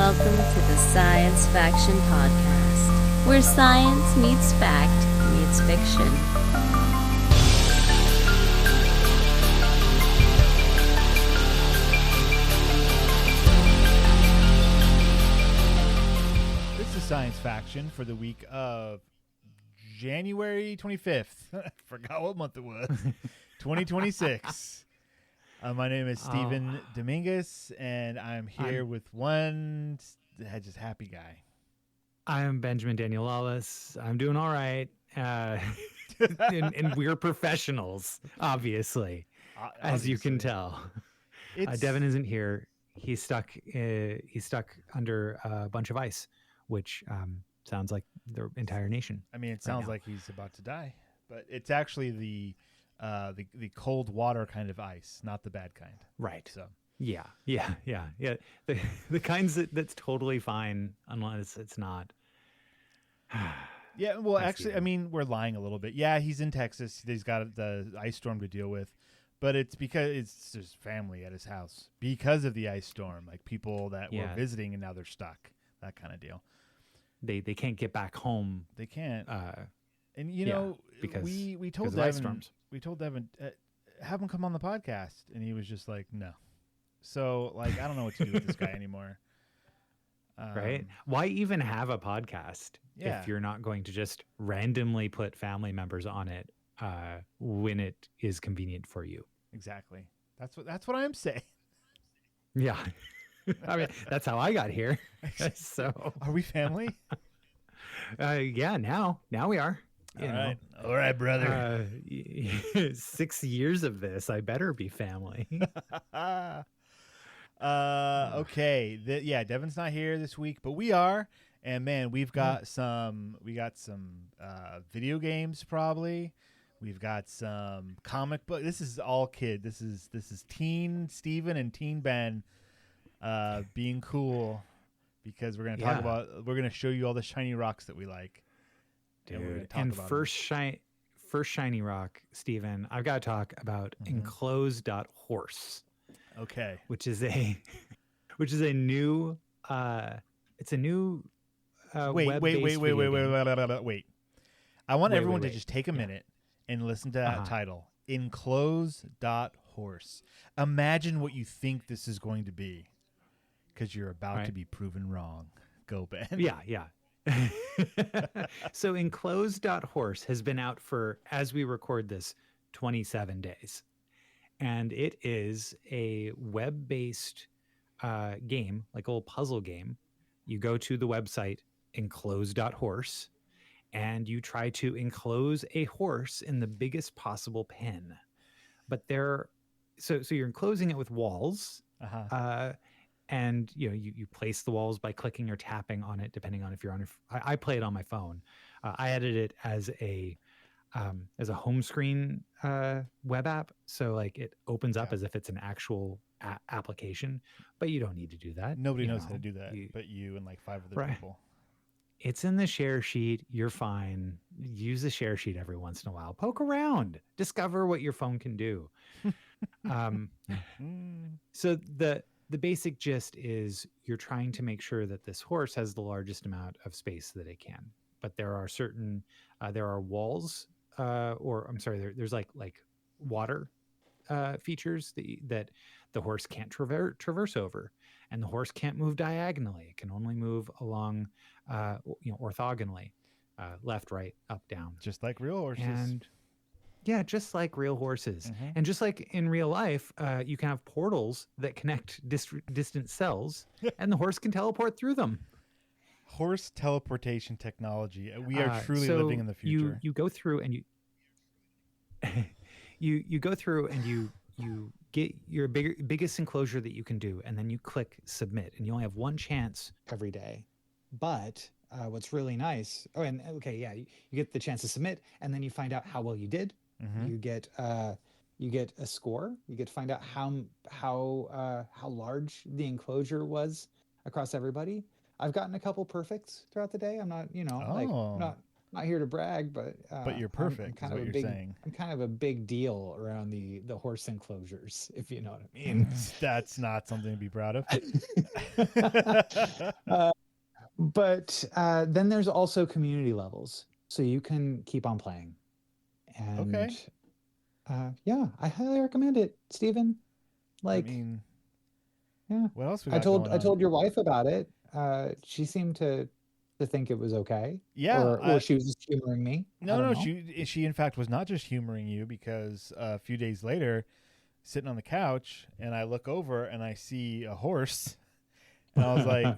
welcome to the Science Faction Podcast, where science meets fact meets fiction. This is Science Faction for the week of January 25th. I forgot what month it was. 2026. My name is Steven Dominguez, and I'm here with one just happy guy. I'm Benjamin Daniel Lawless. I'm doing all right. And we're professionals, obviously, as you can tell. Devin isn't here. He's stuck under a bunch of ice, which sounds like the entire nation. I mean, it sounds like he's about to die, but it's actually the cold water kind of ice, not the bad kind. Right. So yeah. The kinds that's totally fine unless it's not. Yeah. Well, actually, I mean, we're lying a little bit. Yeah, he's in Texas. He's got the ice storm to deal with, but it's because it's his family at his house because of the ice storm. Like people that were visiting and now they're stuck. That kind of deal. They can't get back home. They can't. And you know, because we told Devin, have him come on the podcast, and he was just like, no. So like, I don't know what to do with this guy anymore. Right? Why even have a podcast if you're not going to just randomly put family members on it when it is convenient for you? Exactly. That's what I'm saying. Yeah. I mean, that's how I got here. So are we family? Yeah. Now we are. All right, brother. 6 years of this, I better be family. Okay. Devin's not here this week, but we are. And man, we've got some video games probably. We've got some comic book. This is all kid. This is teen Steven and teen Ben being cool because we're going to talk about, we're going to show you all the shiny rocks that we like. Dude, and first shiny rock, Steven, I've got to talk about enclosed.horse. Okay. Which is a new it's a new wait. I want everyone to just take a minute and listen to that title. Enclosed.horse. Imagine what you think this is going to be, because you're about to be proven wrong. Go, Ben. Yeah. So enclosed.horse has been out for, as we record this, 27 days. And it is a web-based game, like a little puzzle game. You go to the website enclosed.horse and you try to enclose a horse in the biggest possible pen. But so you're enclosing it with walls. And you place the walls by clicking or tapping on it, depending on if you're on. I play it on my phone. I edit it as a home screen web app, so like it opens up as if it's an actual application. But you don't need to do that. Nobody knows how to do that, but you and like 5 other people. It's in the share sheet. You're fine. Use the share sheet every once in a while. Poke around. Discover what your phone can do. So the basic gist is you're trying to make sure that this horse has the largest amount of space that it can. But there are certain, there are walls, there's like water features that the horse can't traverse over, and the horse can't move diagonally. It can only move along, orthogonally, left, right, up, down, just like real horses. And yeah, just like real horses. And just like in real life, you can have portals that connect distant cells, and the horse can teleport through them. Horse teleportation technology. We are truly living in the future. You go through and you go through and you get your biggest enclosure that you can do, and then you click submit, and you only have one chance every day. But what's really nice, you get the chance to submit, and then you find out how well you did. You get a score. You get to find out how large the enclosure was across everybody. I've gotten a couple perfects throughout the day. I'm not not here to brag, but you're I'm perfect, is kind of what a you're big saying. I'm kind of a big deal around the horse enclosures, if you know what I mean. That's not something to be proud of. uh, but then there's also community levels, so you can keep on playing. And Okay. yeah, I highly recommend it, Stephen. I Like, mean, yeah, what else we got going I on? told your wife about it. She seemed to think it was okay, Yeah, or she was just humoring me. I no, don't no, know. she in fact was not just humoring you, because a few days later, sitting on the couch, and I look over and I see a horse, and I was like,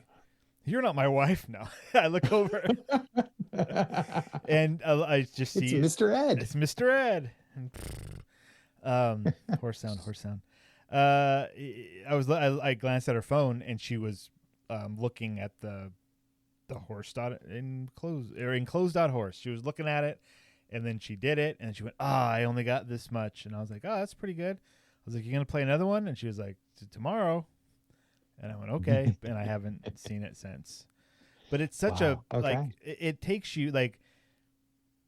"You're not my wife." No, I look over and I just It's see it. Mr. Ed. It's Mr. Ed. And, horse sound, horse sound. I glanced at her phone, and she was looking at the horse dot enclosed dot horse. She was looking at it, and then she did it, and she went, "Ah, I only got this much," and I was like, "Oh, that's pretty good." I was like, "You gonna play another one?" And she was like, "Tomorrow," and I went, "Okay," and I haven't seen it since. But it's such a Wow. like Okay. it takes you, like,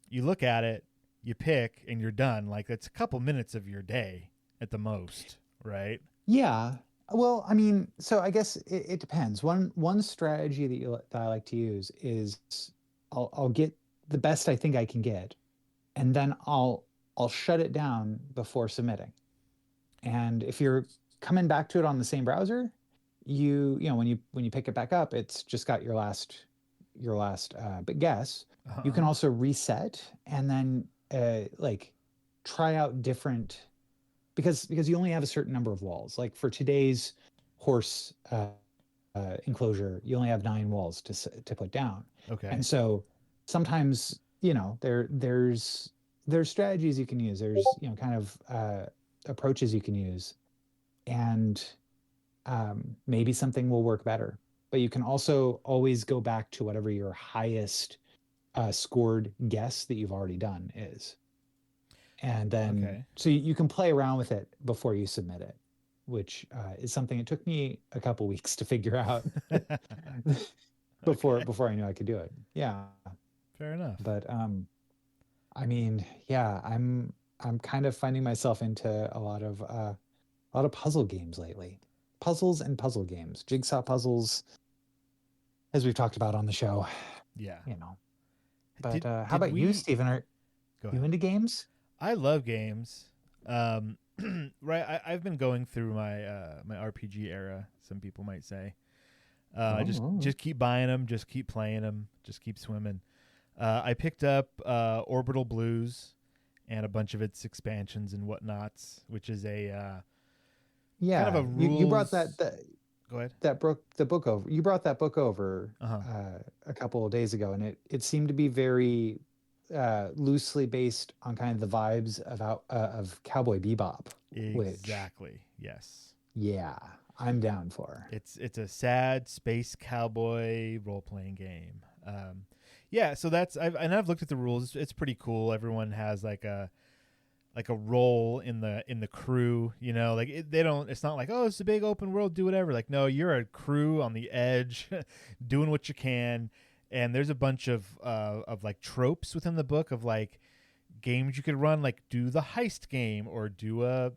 you look at it, you pick, and you're done. Like, it's a couple minutes of your day at the most, right? Yeah. Well, I mean, so I guess it depends. One strategy that I like to use is I'll get the best I think I can get, and then I'll shut it down before submitting. And if you're coming back to it on the same browser, you know when you pick it back up, it's just got your last big guess. You can Uh-huh. also reset and then like try out different, because you only have a certain number of walls. Like for today's horse enclosure, you only have 9 walls to put down, Okay. and so sometimes there's strategies you can use. There's kind of approaches you can use, and maybe something will work better. But you can also always go back to whatever your highest scored guess that you've already done is. And then, Okay. so you can play around with it before you submit it, which is something it took me a couple weeks to figure out Okay. before I knew I could do it. Yeah. Fair enough. But I mean, yeah, I'm kind of finding myself into a lot of puzzle games lately. Puzzles and puzzle games, jigsaw puzzles, as we've talked about on the show, Yeah. you know. But how Did about you, we Stephen? Are go you ahead? into games? I love games. Um, right. I've been going through my RPG era, some people might say. I Oh, just keep buying them, just keep playing them, just keep swimming. I picked up Orbital Blues and a bunch of its expansions and whatnots, which is a kind of yeah. a You brought rules. Go ahead. the book over. You brought that book over Uh huh. a couple of days ago, and it seemed to be very loosely based on kind of the vibes of Cowboy Bebop, which Exactly. Yes. yeah, I'm down for. It's a sad space cowboy role playing game. Yeah. So I've looked at the rules. It's pretty cool. Everyone has like a role in the crew, like they don't, it's not like, oh, it's a big open world, do whatever. Like, no, you're a crew on the edge doing what you can. And there's a bunch of like tropes within the book of like games you could run, like do the heist game, or do a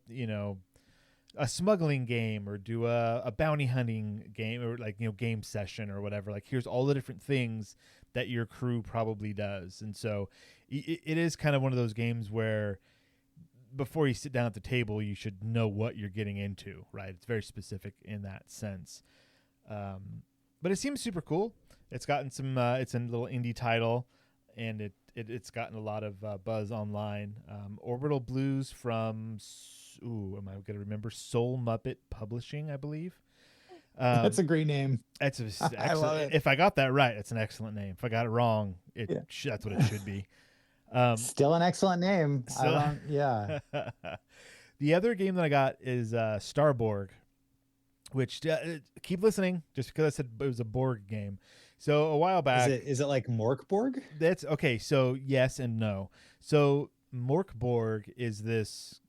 smuggling game, or do a bounty hunting game, or like, game session or whatever. Like, here's all the different things that your crew probably does. And so it is kind of one of those games where before you sit down at the table, you should know what you're getting into, right? It's very specific in that sense. But it seems super cool. It's gotten some, it's a little indie title, and it's gotten a lot of buzz online. Orbital Blues from, am I going to remember? Soul Muppet Publishing, I believe. That's Um, a great name. it's an I love excellent. it. If I got that right, it's an excellent name. If I got it wrong, Yeah. that's what it should be. Um, Still an excellent name. I so don't, yeah. the other game that I got is Starborg, which keep listening, just because I said it was a Borg game. So a while back, Is it like Morkborg? that's okay. So yes and no. So Morkborg is this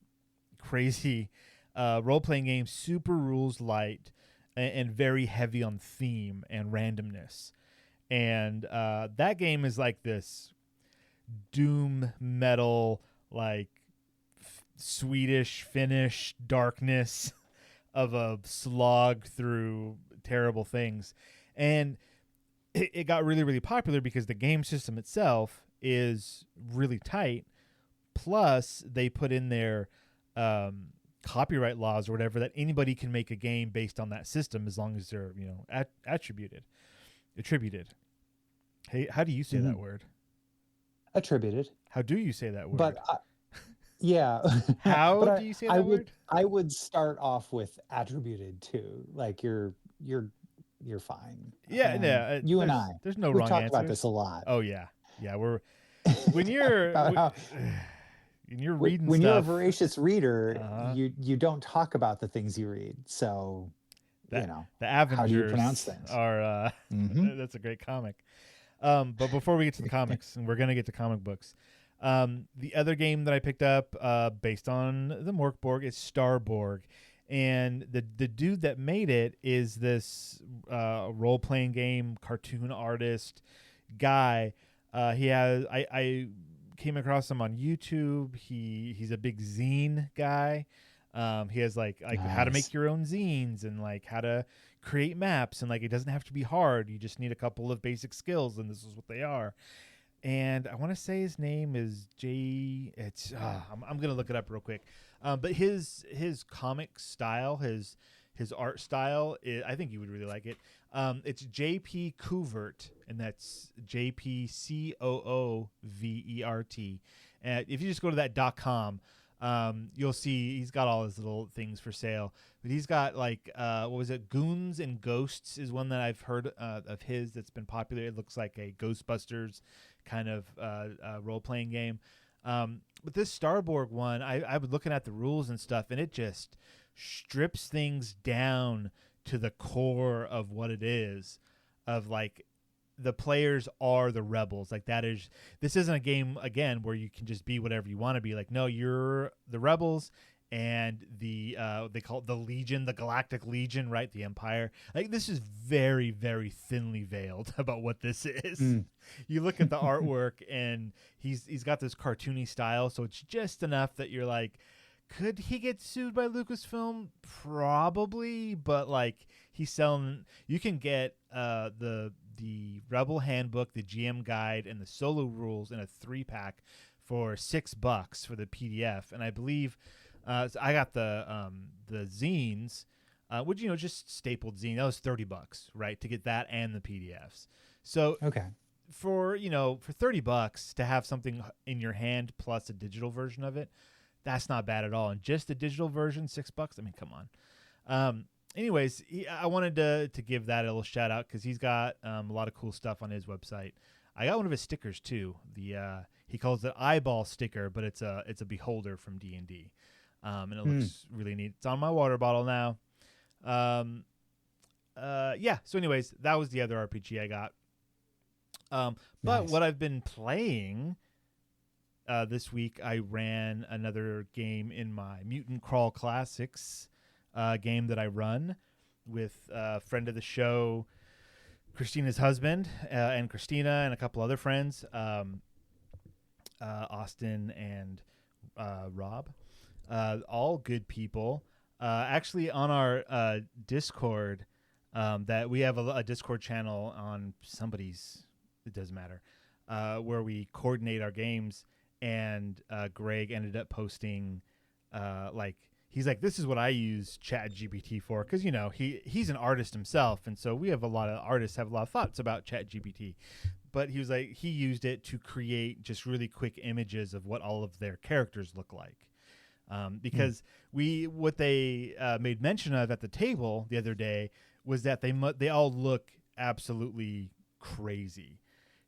crazy role playing game, super rules light, and very heavy on theme and randomness. And that game is like this. doom metal, like Swedish Finnish darkness of a slog through terrible things. And it got really, really popular because the game system itself is really tight. Plus, they put in their copyright laws or whatever that anybody can make a game based on that system as long as they're, attributed. Hey, how do you say that word? Attributed. How do you say that word? But yeah. How but do you say that word? I would start off with attributed too. Like you're fine. Yeah, no, you and I. There's no We've wrong talked answers. about this a lot. Oh yeah, we're when you're when you're reading when stuff, you're a voracious reader, you don't talk about the things you read. So the Avengers how do you pronounce things? Are that's a great comic. But before we get to the comics, and we're gonna get to comic books, the other game that I picked up based on the Morkborg is Starborg. And the dude that made it is this role-playing game cartoon artist guy. I came across him on YouTube. He's a big zine guy. He has like nice. How to make your own zines and like how to create maps, and like it doesn't have to be hard. You just need a couple of basic skills, and this is what they are. And I want to say his name is Jay. It's I'm gonna look it up real quick. But his comic style, his art style, I think you would really like it. It's J.P. Coovert, and that's JPCOOVERT. And if you just go to that .com, you'll see he's got all his little things for sale. But he's got like what was it? Goons and Ghosts is one that I've heard of his that's been popular. It looks like a Ghostbusters kind of role-playing game. But this Starborg one, I was looking at the rules and stuff, and it just strips things down to the core of what it is, of like the players are the rebels. Like this isn't a game again where you can just be whatever you want to be. Like, no, you're the rebels, and they call it the Legion, the Galactic Legion, right? The Empire. Like, this is very, very thinly veiled about what this is. You look at the artwork, and he's got this cartoony style, so it's just enough that you're like, could he get sued by Lucasfilm? Probably, but like he's selling. You can get the Rebel Handbook, the GM Guide, and the Solo Rules in a 3-pack for $6 for the PDF, and I believe. So I got the zines, which just stapled zine. That was $30, right, to get that and the PDFs. So okay, for $30 to have something in your hand plus a digital version of it, that's not bad at all. And just the digital version, $6. I mean, come on. Anyways, I wanted to give that a little shout out because he's got a lot of cool stuff on his website. I got one of his stickers too. He calls it eyeball sticker, but it's a beholder from D&D. And it looks really neat. It's on my water bottle now. Yeah. So anyways, that was the other RPG I got. But nice. What I've been playing this week, I ran another game in my Mutant Crawl Classics game that I run with a friend of the show, Christina's husband, and Christina and a couple other friends, Austin and Rob. All good people. Actually, on our Discord, that we have a Discord channel on somebody's, it doesn't matter, where we coordinate our games. And Greg ended up posting, he's like, this is what I use ChatGPT for, because he's an artist himself, and so we have a lot of artists have a lot of thoughts about ChatGPT. But he was like, he used it to create just really quick images of what all of their characters look like. Because what they made mention of at the table the other day was that they all look absolutely crazy,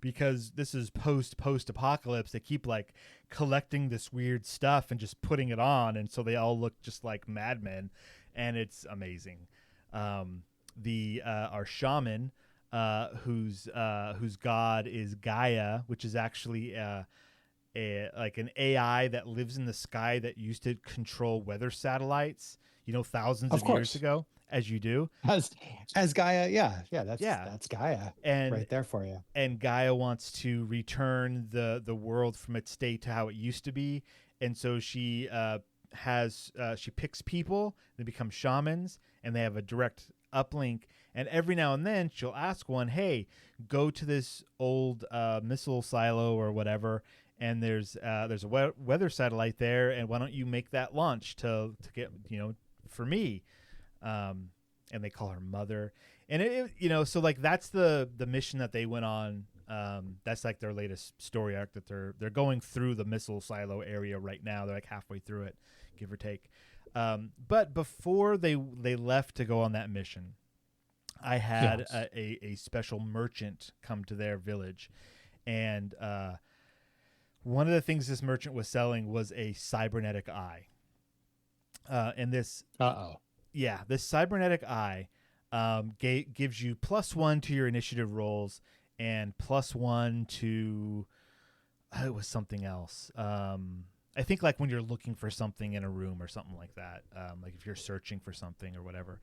because this is post-apocalypse. They keep like collecting this weird stuff and just putting it on, and so they all look just like madmen, and it's amazing. Our shaman, whose god is Gaia, which is actually like an AI that lives in the sky that used to control weather satellites. thousands Of of years course. ago, as you do. As Gaia, yeah, Yeah. that's Gaia And right there for you. and Gaia wants to return the world from its state to how it used to be, and so she she picks people, they become shamans, and they have a direct uplink. And every now and then she'll ask one, "Hey, go to this old missile silo or whatever, and there's a weather satellite there, and why don't you make that launch to get for me?" And they call her Mother, and so like that's the mission that they went on. That's like their latest story arc that they're going through the missile silo area right now. They're like halfway through it, give or take. But before they left to go on that mission, I had Yes. a special merchant come to their village, and one of the things this merchant was selling was a cybernetic eye. And this this cybernetic eye gives you +1 to your initiative rolls and +1 to it was something else. I think like when you're looking for something in a room or something like that, like if you're searching for something or whatever.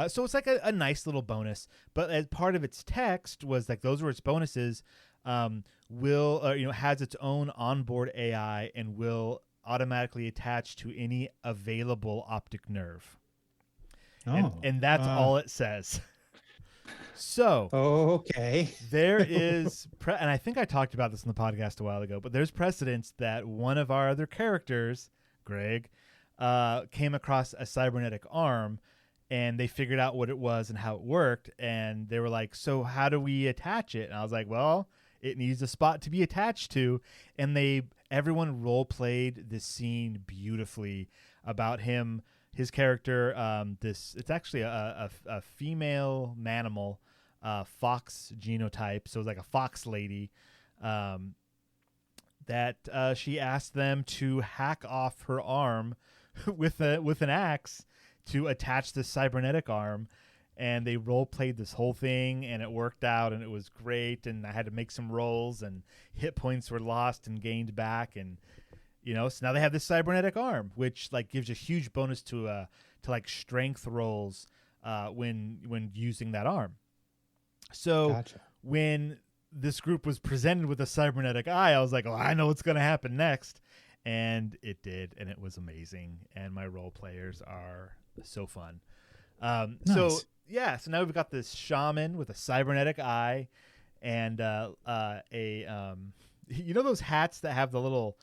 So it's like a nice little bonus, but as part of its text was like those were its bonuses. Has its own onboard AI and will automatically attach to any available optic nerve. And that's all it says. So okay. there is, and I think I talked about this in the podcast a while ago, but there's precedence that one of our other characters, Greg, came across a cybernetic arm, and they figured out what it was and how it worked, and they were like, "So how do we attach it?" And I was like, "Well, it needs a spot to be attached to," and everyone role played this scene beautifully about him. His character, it's actually a female manimal, fox genotype, so it's like a fox lady, that she asked them to hack off her arm with an axe to attach the cybernetic arm, and they role played this whole thing, and it worked out, and it was great. And I had to make some rolls, and hit points were lost and gained back, and so now they have this cybernetic arm, which like gives a huge bonus to like strength rolls when using that arm. So Gotcha. when this group was presented with a cybernetic eye, I was like, "Oh, I know what's going to happen next," and it did, and it was amazing. And my role players are so fun. Nice. So now we've got this shaman with a cybernetic eye, and those hats that have the little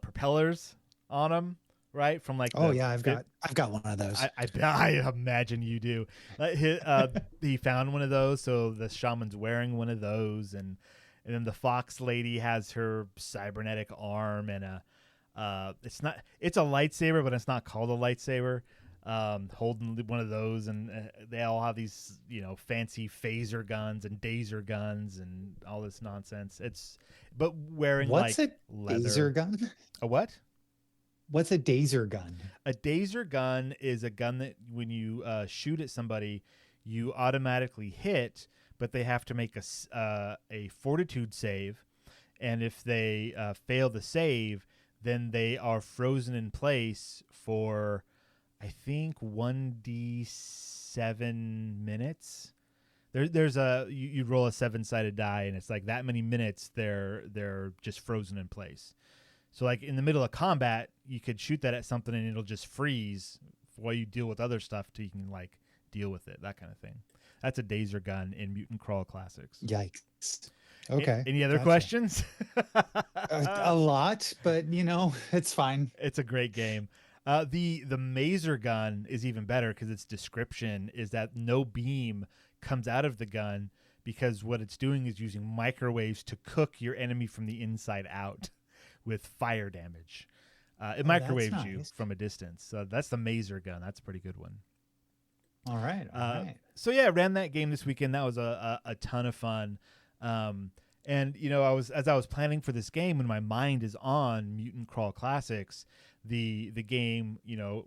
propellers on them, right? From like I've got one of those. I imagine you do. He found one of those, so the shaman's wearing one of those, and then the fox lady has her cybernetic arm, and it's a lightsaber, but it's not called a lightsaber. Holding one of those, and they all have these fancy phaser guns and dazer guns and all this nonsense. But wearing What's like a leather. dazer gun? A what? What's a dazer gun? A dazer gun is a gun that when you shoot at somebody, you automatically hit, but they have to make a fortitude save, and if they fail the save, then they are frozen in place for, I think, 1d7 minutes. There's you roll a 7-sided die, and it's like that many minutes they're just frozen in place. So like in the middle of combat, you could shoot that at something and it'll just freeze while you deal with other stuff till you can like deal with it, that kind of thing. That's a dazer gun in Mutant Crawl Classics. Yikes. Okay. Any other questions? A lot, but it's fine. It's a great game. The mazer gun is even better because its description is that no beam comes out of the gun because what it's doing is using microwaves to cook your enemy from the inside out with fire damage. It microwaves you from a distance. So that's the mazer gun. That's a pretty good one. All right. So yeah, I ran that game this weekend. That was a ton of fun. And as I was planning for this game, when my mind is on Mutant Crawl Classics, the game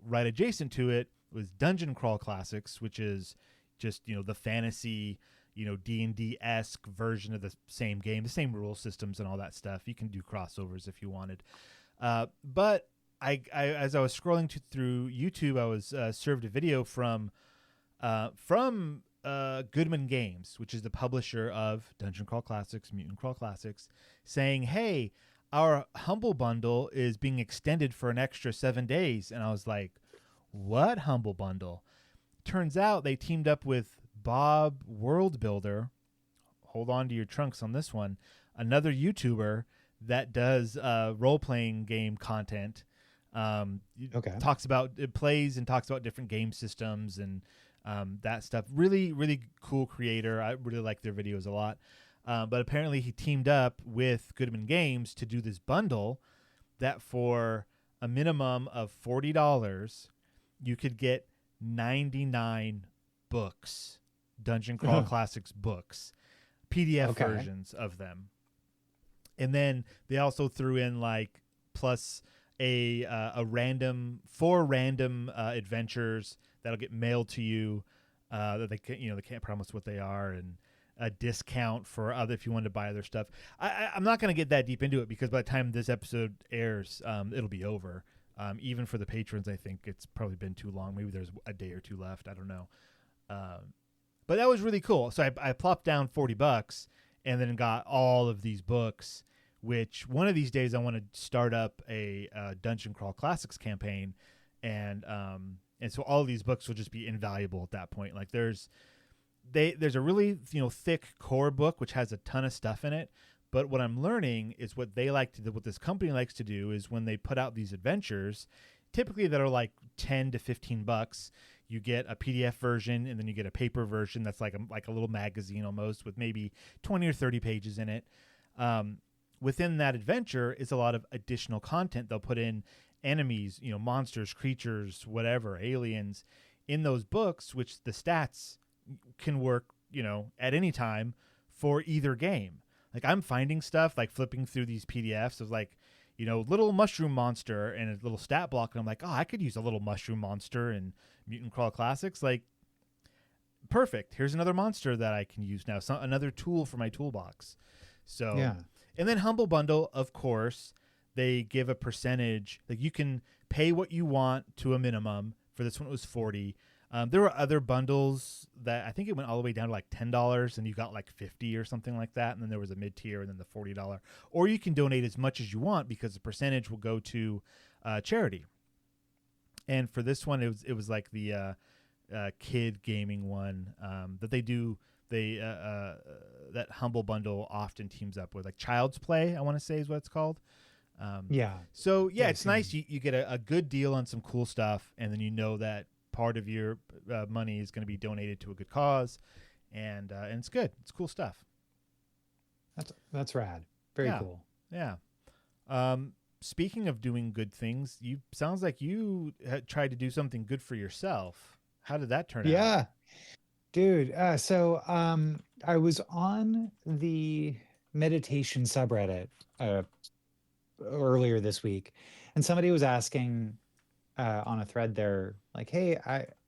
right adjacent to it was Dungeon Crawl Classics, which is just the fantasy D&D-esque version of the same game, the same rule systems and all that stuff. You can do crossovers if you wanted, but as I was scrolling through YouTube, I was served a video from Goodman Games, which is the publisher of Dungeon Crawl Classics, Mutant Crawl Classics, saying, "Hey, our Humble Bundle is being extended for an extra 7 days." And I was like, "What Humble Bundle?" Turns out they teamed up with Bob World Builder. Hold on to your trunks on this one. Another YouTuber that does role-playing game content. Talks about it, plays and talks about different game systems and that stuff. Really, really cool creator. I really like their videos a lot. But apparently he teamed up with Goodman Games to do this bundle that for a minimum of $40, you could get 99 books, Dungeon Crawl Classics books, PDF versions of them. And then they also threw in like plus a random 4 random adventures that'll get mailed to you that they can't promise what they are, and a discount for other if you wanted to buy other stuff. I'm not going to get that deep into it because by the time this episode airs, it'll be over. Even for the patrons, I think it's probably been too long. Maybe there's a day or two left. I don't know. But that was really cool. So I plopped down $40 and then got all of these books, which one of these days I want to start up a Dungeon Crawl Classics campaign. And so all of these books will just be invaluable at that point. Like there's a really, thick core book, which has a ton of stuff in it. But what I'm learning is what they like to do, what this company likes to do is when they put out these adventures, typically that are like $10 to $15, you get a PDF version and then you get a paper version that's like a little magazine almost with maybe 20 or 30 pages in it. Within that adventure is a lot of additional content. They'll put in enemies, monsters, creatures, whatever, aliens in those books, which the stats can work, at any time for either game. Like I'm finding stuff like flipping through these PDFs of like, little mushroom monster and a little stat block. And I'm like, oh, I could use a little mushroom monster in Mutant Crawl Classics. Like perfect. Here's another monster that I can use now. Another tool for my toolbox. So, yeah. And then Humble Bundle, of course, they give a percentage. Like you can pay what you want to a minimum. For this one, it was $40. There were other bundles that I think it went all the way down to like $10 and you got like $50 or something like that. And then there was a mid tier and then the $40. Or you can donate as much as you want because the percentage will go to charity. And for this one, it was like the kid gaming one that they do. That Humble Bundle often teams up with like Child's Play, I want to say is what it's called. So yeah, it's nice. You get a good deal on some cool stuff, and then that part of your money is going to be donated to a good cause, and it's good. It's cool stuff. That's rad. Very cool. Yeah. Speaking of doing good things, sounds like you tried to do something good for yourself. How did that turn out? Yeah, dude. So I was on the meditation subreddit earlier this week, and somebody was asking on a thread there, like, hey,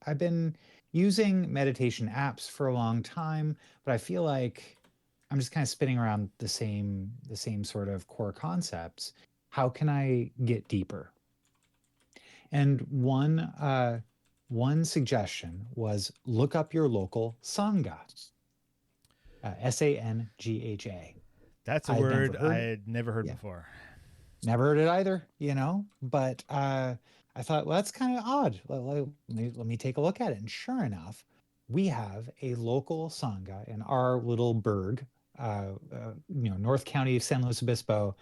I've been using meditation apps for a long time, but I feel like I'm just kind of spinning around the same sort of core concepts. How can I get deeper? And one suggestion was look up your local Sangha. Sangha. That's a word I had never heard before. Never heard it either, but I thought, well, that's kind of odd. Let me take a look at it. And sure enough, we have a local Sangha in our little burg, North County of San Luis Obispo,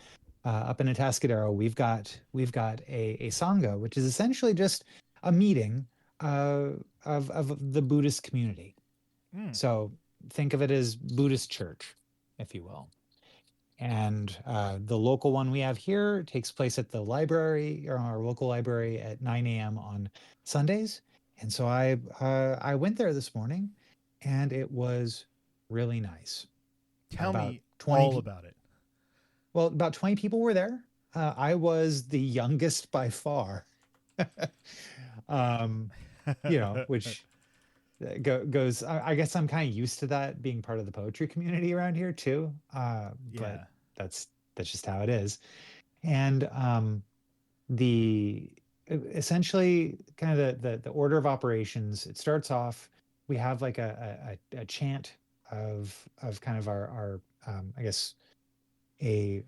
up in Atascadero. We've got a Sangha, which is essentially just a meeting of the Buddhist community. So think of it as Buddhist church, if you will. And the local one we have here takes place at the library, or our local library, at 9 a.m. on Sundays. And so I went there this morning, and it was really nice. Tell me all about it. Well, about 20 people were there. I was the youngest by far. Which goes. I guess I'm kind of used to that being part of the poetry community around here too. But that's just how it is. And the essentially kind of the order of operations. It starts off, we have like a chant of kind of our I guess a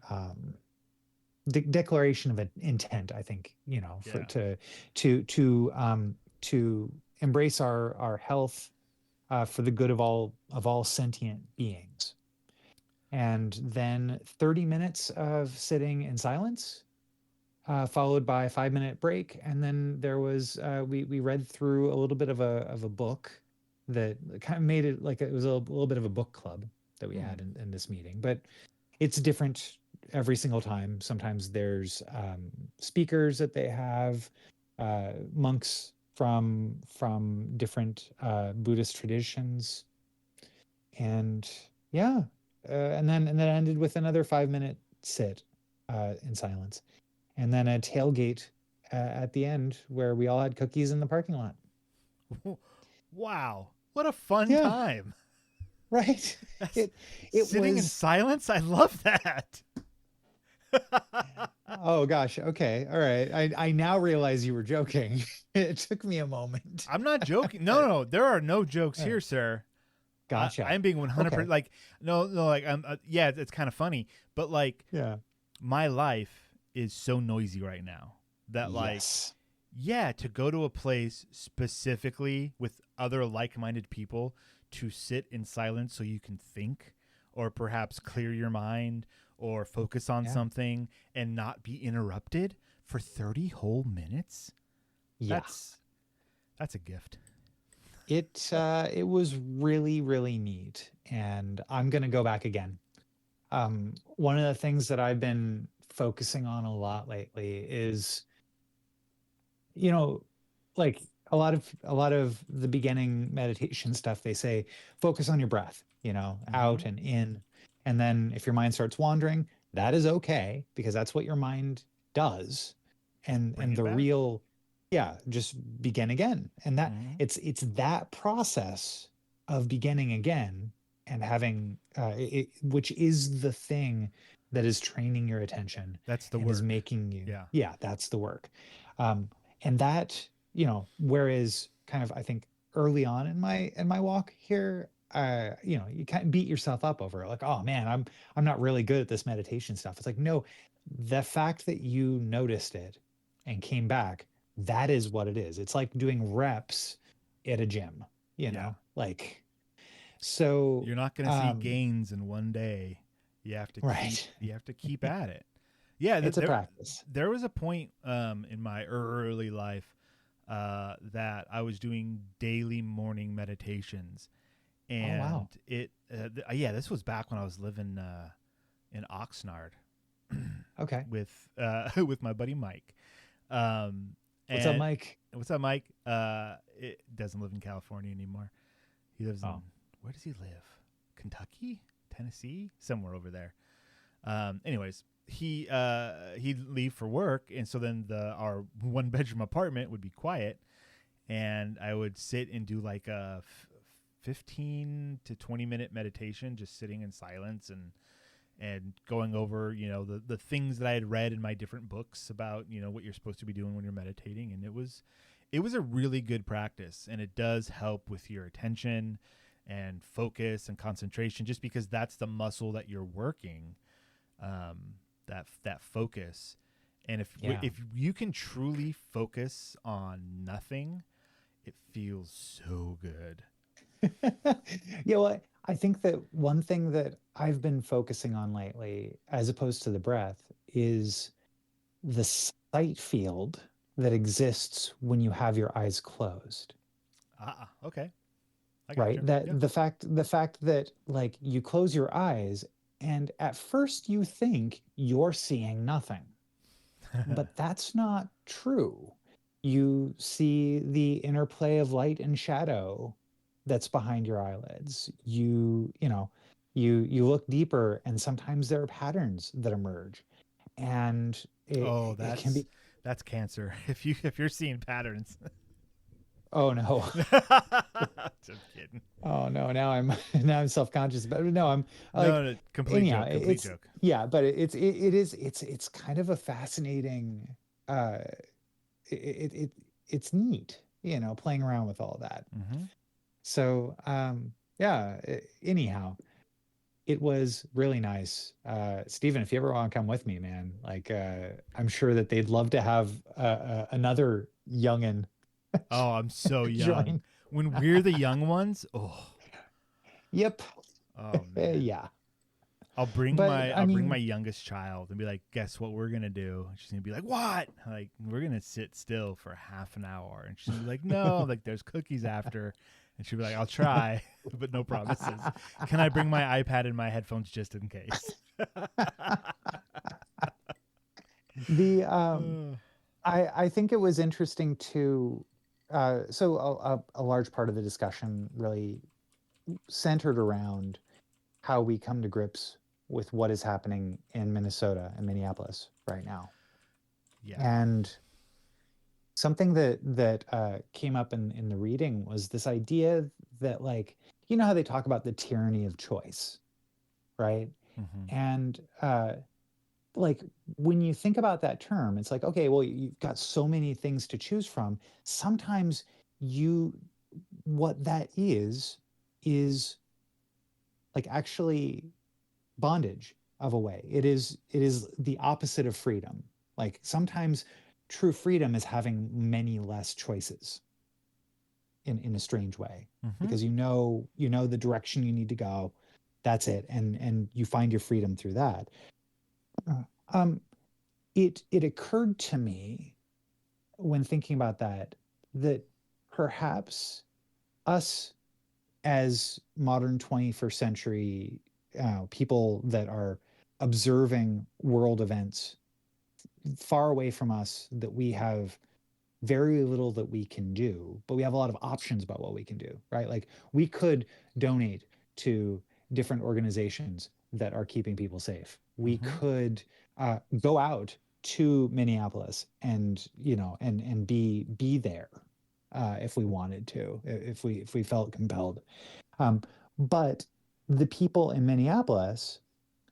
declaration of an intent, I think, for Yeah. to embrace our health, for the good of all sentient beings. And then 30 minutes of sitting in silence, followed by a 5-minute break. And then there was we read through a little bit of a book that kind of made it like it was a little bit of a book club that we Hmm. had in this meeting. But it's different every single time. Sometimes there's speakers that they have, monks from different Buddhist traditions, and yeah, and then ended with another 5-minute sit in silence, and then a tailgate at the end where we all had cookies in the parking lot. Wow. What a fun Yeah, time. right. That's It sitting in was. silence. I love that. Oh gosh. Okay. All right. I now realize you were joking. It took me a moment. I'm not joking. No, no, there are no jokes Uh, here, sir. Gotcha. I'm being 100% Okay. like, no, no, like, yeah, it's kind of funny, but like, Yeah. my life is so noisy right now that, like, Yes. yeah, to go to a place specifically with other like-minded people to sit in silence so you can think, or perhaps clear your mind or focus on Yeah. something and not be interrupted for 30 whole minutes. Yeah. That's a gift. It was really really neat, and I'm gonna go back again. One of the things that I've been focusing on a lot lately is, you know, like a lot of the beginning meditation stuff, they say focus on your breath, Mm-hmm. out and in. And then if your mind starts wandering, that is okay, because that's what your mind does. Bring And it the back. real, yeah, just begin again. And that Mm-hmm. it's that process of beginning again and having which is the thing that is training your attention That's the and is work. making you, Yeah. yeah, that's the work. And that, whereas kind of I think early on in my walk here, you can't beat yourself up over it, like, oh man, I'm not really good at this meditation stuff. It's like, no, the fact that you noticed it and came back, that is what it is. It's like doing reps at a gym, Yeah. like, so You're not going to see gains in one day. You have to keep right. you have to keep at it. Yeah, It's a practice. there was a point in my early life that I was doing daily morning meditations, Oh and wow. yeah, this was back when I was living in Oxnard Okay. with with my buddy Mike. Um, What's up, and Mike? what's up, Mike? It doesn't live in California anymore. He lives in, Oh. where does he live? Kentucky, Tennessee, somewhere over there. Anyways, he'd leave for work, and so then our 1 bedroom apartment would be quiet, and I would sit and do like a 15 to 20 minute meditation, just sitting in silence and going over, the things that I had read in my different books about, what you're supposed to be doing when you're meditating. And it was a really good practice, and it does help with your attention and focus and concentration, just because that's the muscle that you're working, that focus. And Yeah. if you can truly focus on nothing, it feels so good. Yeah, well, I think that one thing that I've been focusing on lately, as opposed to the breath, is the sight field that exists when you have your eyes closed, Okay, I got right? you. Yeah. That the fact that, like, you close your eyes and at first you think you're seeing nothing, but that's not true. You see the interplay of light and shadow that's behind your eyelids. You look deeper, and sometimes there are patterns that emerge, and Oh, it can be. that's cancer. If you're seeing patterns. Oh no. Just kidding. Oh no, now I'm self-conscious, but no, I'm like, No, no, complete anyhow, joke. Complete it's, joke. yeah, but it's kind of a fascinating uh, it's neat, playing around with all that. Mm-hmm. So yeah. Anyhow, it was really nice. Steven, if you ever want to come with me, man, like I'm sure that they'd love to have another youngin Oh, I'm so young. join. When we're the young ones, Yep. oh man. Yeah. I'll bring But my I I'll bring my mean, youngest child and be like, guess what we're gonna do? And she's gonna be like, what? Like, we're gonna sit still for half an hour. And she's gonna be like, no, like there's cookies after. And she'll be like, I'll try, but no promises. Can I bring my iPad and my headphones just in case? the Uh, I think it was interesting to so a large part of the discussion really centered around how we come to grips with what is happening in Minnesota and Minneapolis right now. yeah. And something that came up in the reading was this idea that, like, how they talk about the tyranny of choice, right? Mm-hmm. And like, when you think about that term, it's like, okay, well, you've got so many things to choose from. Sometimes you what that is like actually bondage of a way. It is the opposite of freedom. Like, sometimes true freedom is having many less choices in a strange way, Mm-hmm. because you know the direction you need to go. That's it. And you find your freedom through that. Uh, Um, it occurred to me when thinking about that perhaps us as modern 21st century people that are observing world events far away from us, that we have very little that we can do, but we have a lot of options about what we can do, right? Like, we could donate to different organizations that are keeping people safe. We Mm-hmm. could go out to Minneapolis and be there if we wanted to, if we felt compelled. Um, but the people in Minneapolis,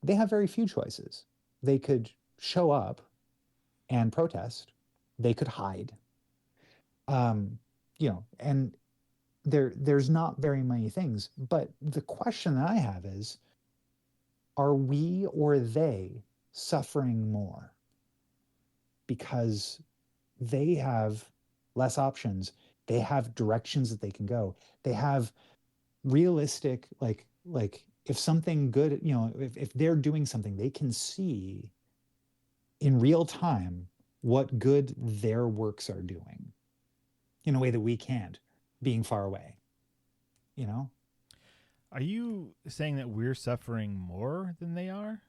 they have very few choices. They could show up and protest. They could hide. And there's not very many things. But the question that I have is, are we or they suffering more because they have less options? They have directions that they can go. They have realistic, like if something good, if they're doing something, they can see in real time what good their works are doing in a way that we can't, being far away, you know? Are you saying that we're suffering more than they are?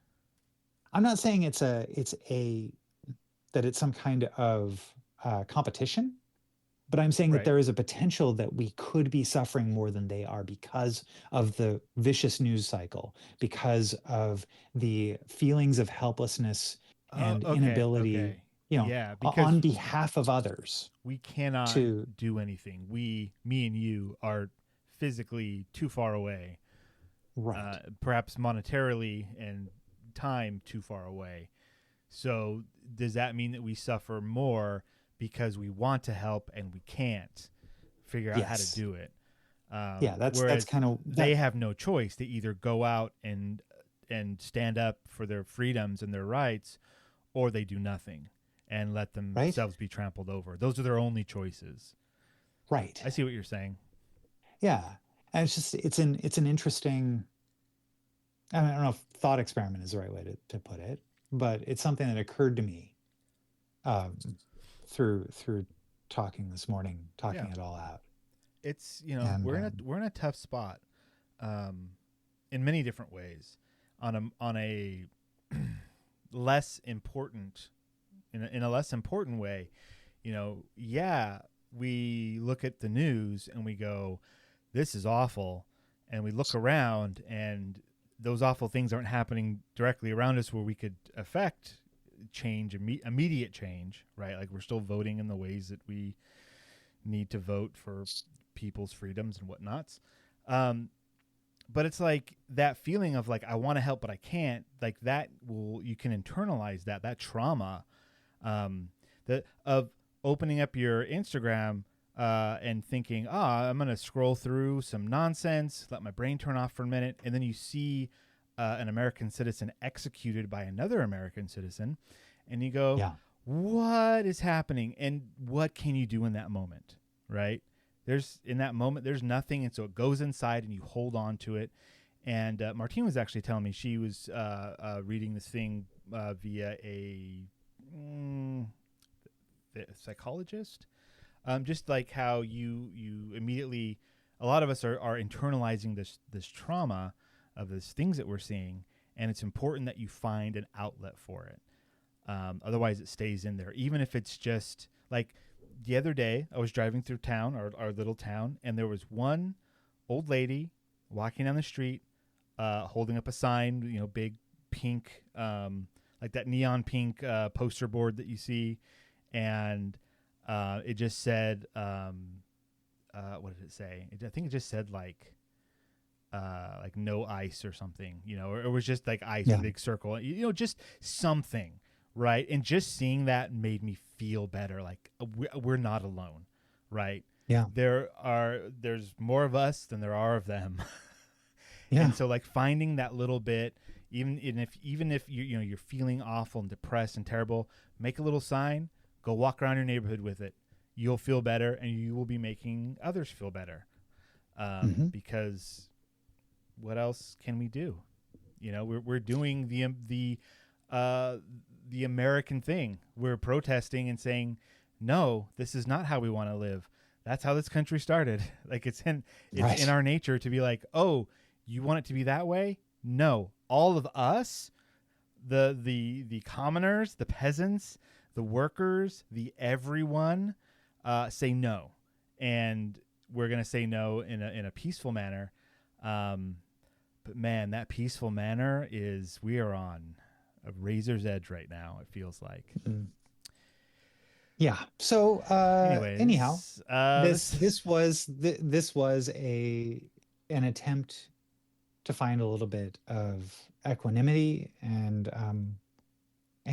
I'm not saying that it's some kind of competition, but I'm saying that Right. there is a potential that we could be suffering more than they are because of the vicious news cycle, because of the feelings of helplessness Oh, and okay. inability, Okay. Yeah, on because behalf of others we cannot to, do anything. Me and you are physically too far away, right. perhaps monetarily and time too far away. So does that mean that we suffer more because we want to help and we can't figure out how to Yes. do it? Yeah, that's Whereas kind of they that, have no choice. They either go out and stand up for their freedoms and their rights, or they do nothing and let right? themselves be trampled over. Those are their only choices. Right. I see what you're saying. Yeah. And it's an interesting, I don't know if thought experiment is the right way to put it, but it's something that occurred to me um, through talking this morning, Yeah, talking it all out. it's And we're in a tough spot, um, in many different ways, on a less important in a less important way. Yeah, we look at the news and we go, this is awful, and we look around and those awful things aren't happening directly around us where we could affect change, immediate change, right? Like, we're still voting in the ways that we need to vote for people's freedoms and whatnots. But it's like that feeling of, like, I want to help but I can't, like, that you can internalize that trauma. the of opening up your Instagram and thinking, I'm going to scroll through some nonsense, let my brain turn off for a minute. And then you see an American citizen executed by another American citizen. And you go, Yeah. what is happening? And what can you do in that moment? Right? In that moment, there's nothing. And so it goes inside and you hold on to it. And Martine was actually telling me she was reading this thing via a psychologist. Just like how you immediately, a lot of us are internalizing this trauma of these things that we're seeing, and it's important that you find an outlet for it. Otherwise, it stays in there. Even if it's just like the other day, I was driving through town, our little town, and there was one old lady walking down the street, holding up a sign, big pink, like that neon pink poster board that you see, and it just said, what did it say? I think it just said like no ice or something, or it was just like ice, a big circle, just something, right? And just seeing that made me feel better. Like we're not alone, right? Yeah. There's more of us than there are of them. Yeah. And so like finding that little bit, even if you're feeling awful and depressed and terrible, make a little sign, go walk around your neighborhood with it. You'll feel better, and you will be making others feel better. Because what else can we do? We're doing the American thing. We're protesting and saying, no, this is not how we want to live. That's how this country started. Like it's in our nature to be like, oh, you want it to be that way? No, all of us, the commoners, the peasants, the workers, the everyone, say no, and we're gonna say no in a peaceful manner. But man, that peaceful manner we are on a razor's edge right now. It feels like. Mm-hmm. Yeah. So, anyways, anyhow, this was an attempt to find a little bit of equanimity and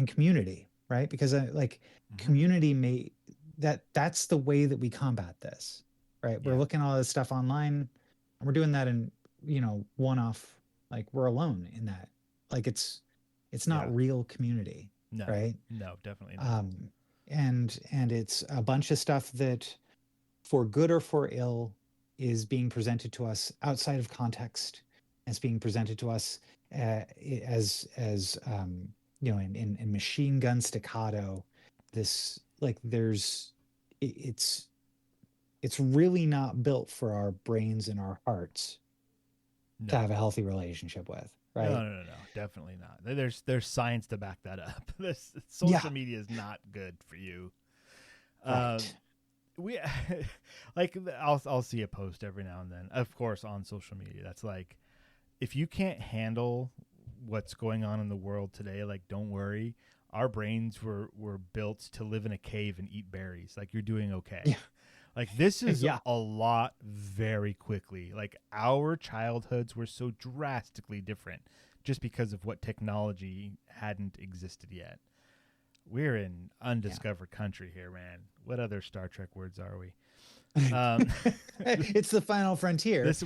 community, right? Because community that's the way that we combat this, right? We're looking at all this stuff online, and we're doing that in one-off. Like we're alone in that. Like it's not real community, no, right? No, definitely not. And it's a bunch of stuff that, for good or for ill, is being presented to us outside of context. It's being presented to us as in machine gun staccato. This it's really not built for our brains and our hearts to have a healthy relationship with, right? No, definitely not. There's science to back that up. This social media is not good for you. Right. We like I'll see a post every now and then, of course, on social media. That's like, if you can't handle what's going on in the world today, like, don't worry. Our brains were built to live in a cave and eat berries. Like, you're doing okay. Yeah. Like, this is a lot very quickly. Like, our childhoods were so drastically different just because of what technology hadn't existed yet. We're in undiscovered country here, man. What other Star Trek words are we? It's the final frontier. This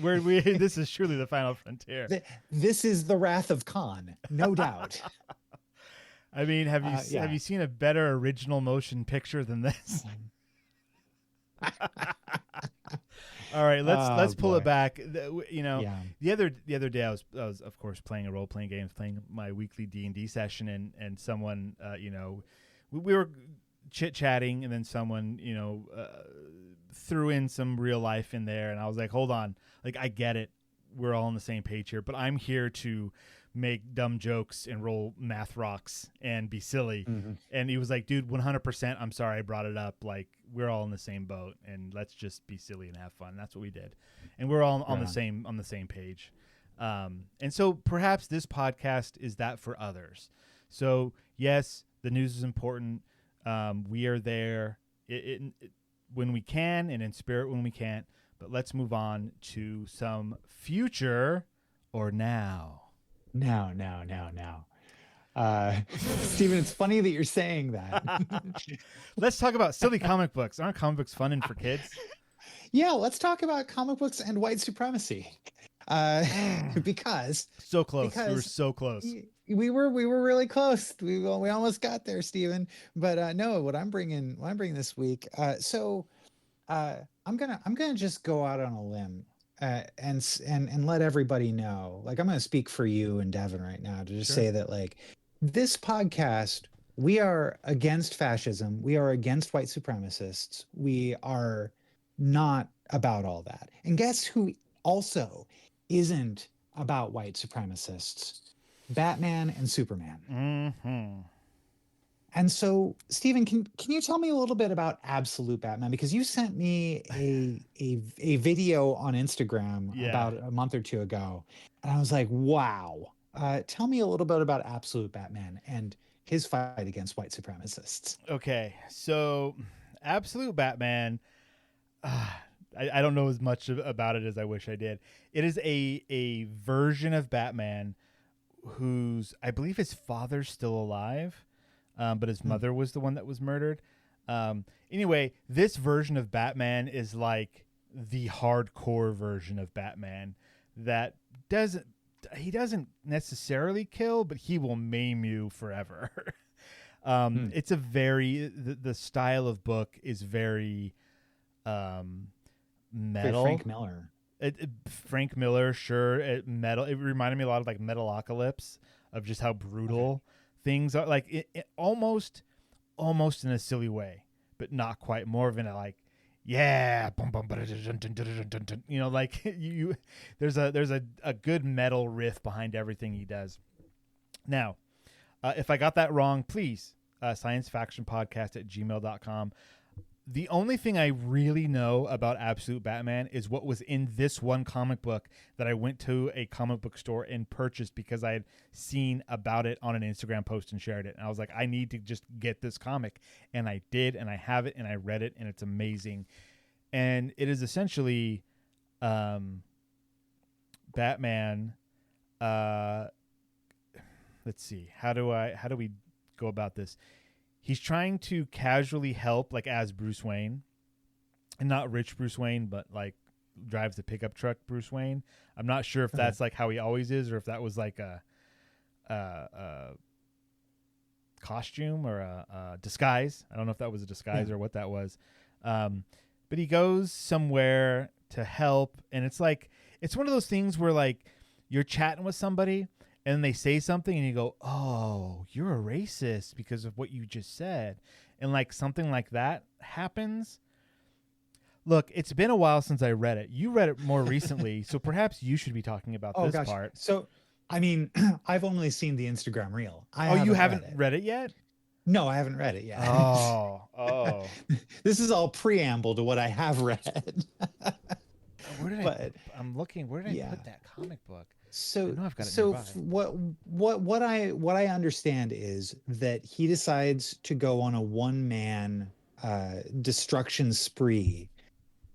is surely the final frontier. This is the wrath of Khan, no doubt. I mean, have you seen a better original motion picture than this? All right, let's pull it back. The other day I was of course playing a role playing game, playing my weekly D&D session, and someone we were chit chatting, and then someone threw in some real life in there, and I was like, hold on, like, I get it, we're all on the same page here, but I'm here to make dumb jokes and roll math rocks and be silly. Mm-hmm. And he was like, dude, 100%, I'm sorry I brought it up. Like, we're all in the same boat, and let's just be silly and have fun. That's what we did. And we're all on the same page. And so perhaps this podcast is that for others. So yes, the news is important. We are there when we can, and in spirit when we can't, but let's move on to some future or now. Now. Steven, it's funny that you're saying that. Let's talk about silly comic books. Aren't comic books fun and for kids? Yeah, let's talk about comic books and white supremacy. Because So close. We were because so close. we were really close. We almost got there, Steven. But no, what I'm bringing this week. I'm gonna just go out on a limb and let everybody know. Like, I'm gonna speak for you and Devin right now to just Sure. say that, like, this podcast, we are against fascism. We are against white supremacists. We are not about all that. And guess who also isn't about white supremacists? Batman and Superman. Mm-hmm. And so, Stephen, can you tell me a little bit about Absolute Batman? Because you sent me a video on Instagram about a month or two ago, and I was like, wow. Tell me a little bit about Absolute Batman and his fight against white supremacists. Okay, so Absolute Batman, I don't know as much about it as I wish I did. It is a version of Batman whose, I believe his father's still alive, but his mother was the one that was murdered. Anyway, this version of Batman is like the hardcore version of Batman that he doesn't necessarily kill, but he will maim you forever. It's a the style of book is very metal. Frank Miller. Frank Miller, sure. Metal. It reminded me a lot of like Metalocalypse, of just how brutal things are. Like it almost in a silly way, but not quite. More of in a like, yeah, you know, like you. There's a good metal riff behind everything he does. Now, if I got that wrong, please, sciencefactionpodcast@gmail.com. The only thing I really know about Absolute Batman is what was in this one comic book that I went to a comic book store and purchased because I had seen about it on an Instagram post and shared it. And I was like, I need to just get this comic. And I did, and I have it, and I read it, and it's amazing. And it is essentially Batman. Let's see. How do we go about this? He's trying to casually help, like, as Bruce Wayne, and not rich Bruce Wayne, but like drives the pickup truck Bruce Wayne. I'm not sure if that's like how he always is, or if that was like a costume or a disguise. I don't know if that was a disguise or what that was. But he goes somewhere to help, and it's like, it's one of those things where like you're chatting with somebody and they say something and you go, oh, you're a racist because of what you just said. And like something like that happens. Look, it's been a while since I read it. You read it more recently, so perhaps you should be talking about this part. So, I mean, I've only seen the Instagram reel. You haven't read it yet? No, I haven't read it yet. Oh. This is all preamble to what I have read. I'm looking. Where did I put that comic book? So, I know I've got it so nearby. what I understand is that he decides to go on a one-man destruction spree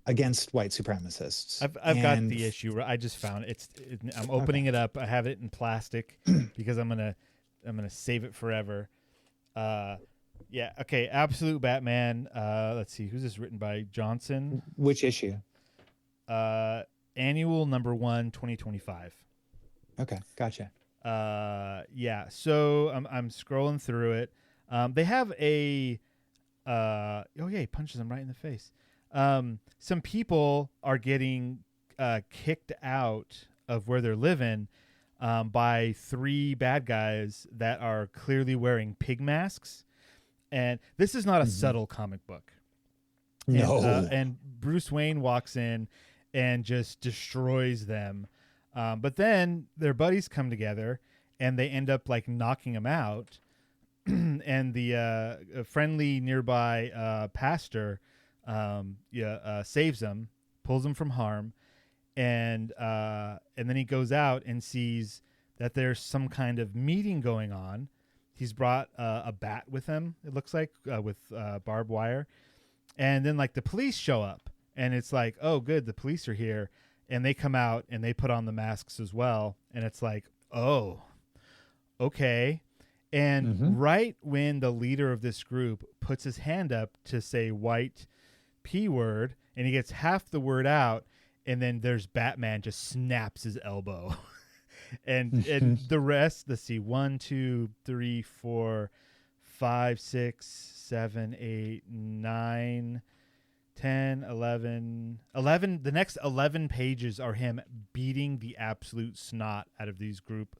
against white supremacists. I've got the issue. I just found it. I'm opening it up. I have it in plastic because I'm gonna save it forever. Yeah. Okay. Absolute Batman. Let's see. Who's this written by? Johnson. Which issue? Annual number 1, 2025. Okay, gotcha. Yeah. So I'm scrolling through it. They have he punches him right in the face. Some people are getting kicked out of where they're living by 3 bad guys that are clearly wearing pig masks. And this is not a subtle comic book. No. And Bruce Wayne walks in and just destroys them. But then their buddies come together and they end up like knocking him out. And the friendly nearby pastor saves him, pulls him from harm, and then he goes out and sees that there's some kind of meeting going on. He's brought a bat with him, it looks like, with barbed wire. And then like the police show up and it's like, oh, good, the police are here. And they come out and they put on the masks as well. And it's like, oh, okay. And Mhm. right when the leader of this group puts his hand up to say white P word, and he gets half the word out, and then there's Batman just snaps his elbow. and the rest, let's see, 1, 2, 3, 4, 5, 6, 7, 8, 9, 10, 11, 11. The next 11 pages are him beating the absolute snot out of this group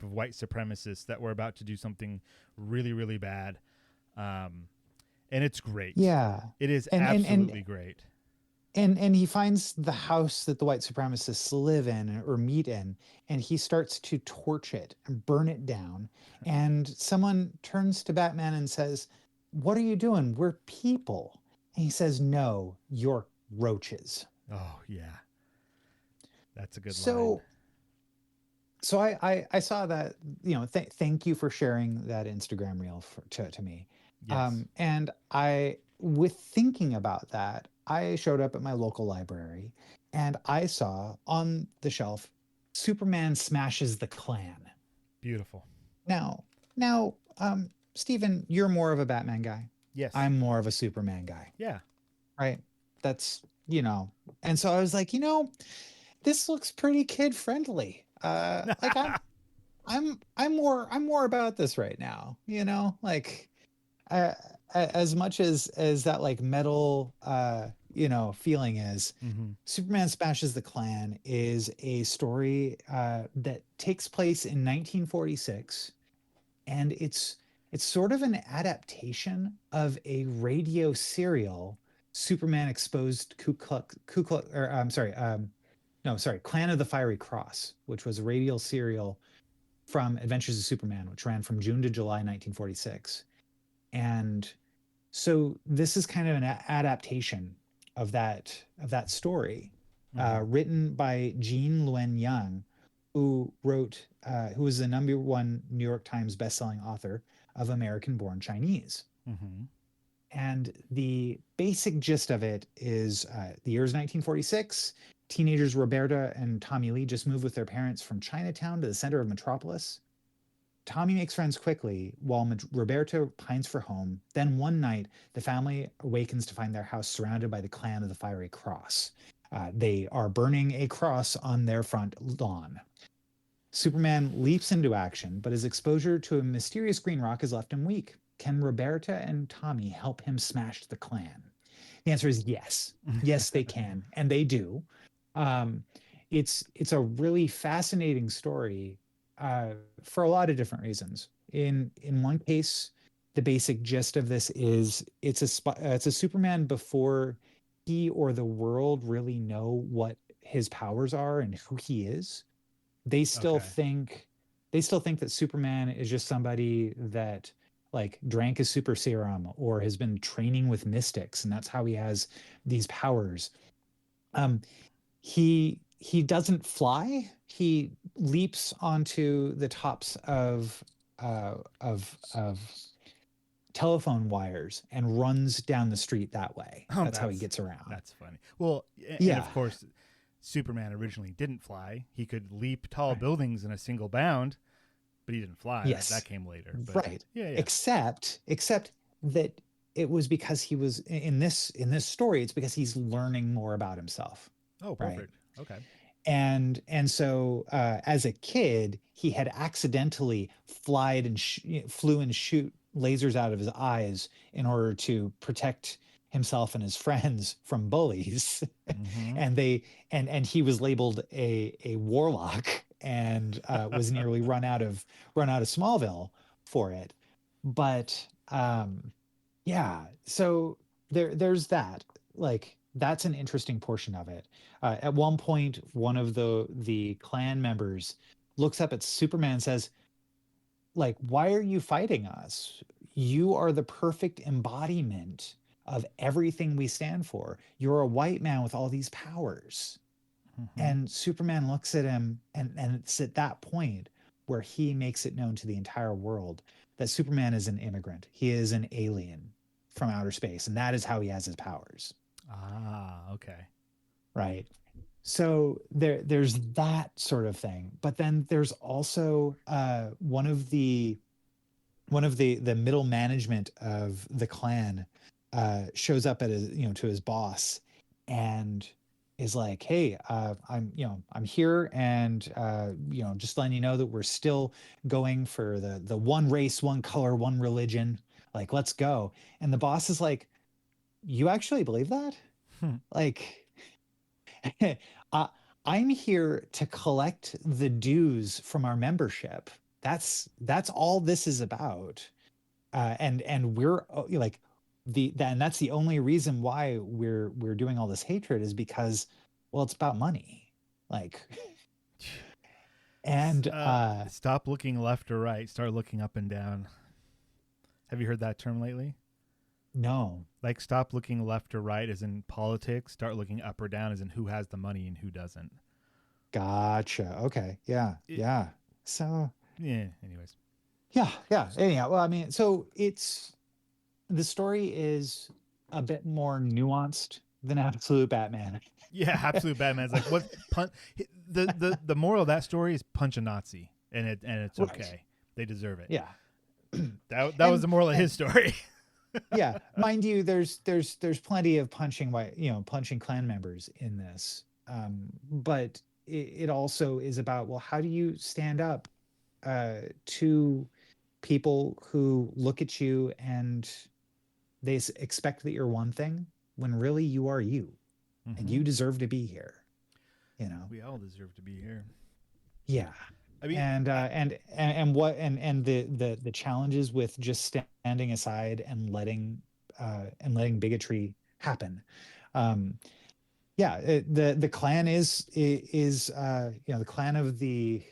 of white supremacists that were about to do something really, really bad. And it's great. Yeah. It is And absolutely great. and he finds the house that the white supremacists live in or meet in, and he starts to torch it and burn it down. And someone turns to Batman and says, "What are you doing? We're people." And he says, "No, you're roaches." Oh, yeah. That's a good line. So so I saw that, thank you for sharing that Instagram reel to me. Yes. And I, with thinking about that, I showed up at my local library and I saw on the shelf Superman Smashes the Klan. Beautiful. Now, now, Stephen, you're more of a Batman guy. Yes. I'm more of a Superman guy, Yeah. right? That's, and so I was like, this looks pretty kid friendly. Like I'm more about this right now, like uh, as much as that like metal feeling is. Mm-hmm. Superman Smashes the Klan is a story that takes place in 1946, and it's sort of an adaptation of a radio serial, Superman Exposed Ku Klux, or I'm sorry, no, sorry, Clan of the Fiery Cross, which was a radio serial from Adventures of Superman, which ran from June to July 1946. And so this is kind of an adaptation of that story, Mm-hmm. written by Jean Luen Yang, who was the #1 New York Times bestselling author of American Born Chinese. Mm-hmm. And the basic gist of it is the year is 1946. Teenagers Roberta and Tommy Lee just moved with their parents from Chinatown to the center of Metropolis. Tommy makes friends quickly while Roberta pines for home. Then one night, the family awakens to find their house surrounded by the clan of the Fiery Cross. They are burning a cross on their front lawn. Superman leaps into action, but his exposure to a mysterious green rock has left him weak. Can Roberta and Tommy help him smash the clan? The answer is yes. Yes, they can, and they do. Um, it's a really fascinating story for a lot of different reasons. In one case, the basic gist of this is it's a Superman before he or the world really know what his powers are and who he is. They still Okay. think they still think that Superman is just somebody that like drank a super serum or has been training with mystics, and that's how he has these powers. Um, he doesn't fly. He leaps onto the tops of telephone wires and runs down the street that way. Oh, That's how he gets around. that's funny. Well, and Yeah. of course, Superman originally didn't fly. He could leap tall Right. buildings in a single bound, but he didn't fly. Yes. That came later. But Right. yeah, yeah. Except that it was because he was in this story, it's because he's learning more about himself. Oh, Right. perfect. Okay. And so as a kid, he had accidentally flew and shoot lasers out of his eyes in order to protect himself and his friends from bullies. Mm-hmm. And he was labeled a warlock and was nearly run out of Smallville for it. But yeah, so there's that. Like that's an interesting portion of it. At one point, one of the clan members looks up at Superman and says, like, why are you fighting us? You are the perfect embodiment of everything we stand for. You're a white man with all these powers. Mm-hmm. And Superman looks at him, and it's at that point where he makes it known to the entire world that Superman is an immigrant. He is an alien from outer space, and that is how he has his powers. Ah, okay. Right. So there's that sort of thing. But then there's also one of the one of the middle management of the clan shows up at his, to his boss, and is like, hey, I'm here, and just letting you know that we're still going for the one race, one color, one religion, like, let's go. And the boss is like, you actually believe that? Hmm. Like, uh, I'm here to collect the dues from our membership. That's all this is about. And we're like and that's the only reason why we're doing all this hatred, is because, well, it's about money. Like, and Stop looking left or right. Start looking up and down. Have you heard that term lately? no. Like, stop looking left or right as in politics. Start looking up or down as in who has the money and who doesn't. Gotcha. Okay. Yeah. It- Yeah. So Yeah. Anyways. yeah. Yeah. Anyhow, well, I mean, so the story is a bit more nuanced than Absolute Batman. Yeah, absolute Batman's like what the moral of that story is punch a Nazi, and it's Right. okay. They deserve it. Yeah. That was the moral of his story. Yeah, mind you, there's plenty of punching clan members in this, but it also is about, well, how do you stand up to people who look at you and they expect that you're one thing when really you are you, and you deserve to be here, We all deserve to be here. yeah. I mean, And the challenges with just standing aside and letting bigotry happen. The clan is the clan of the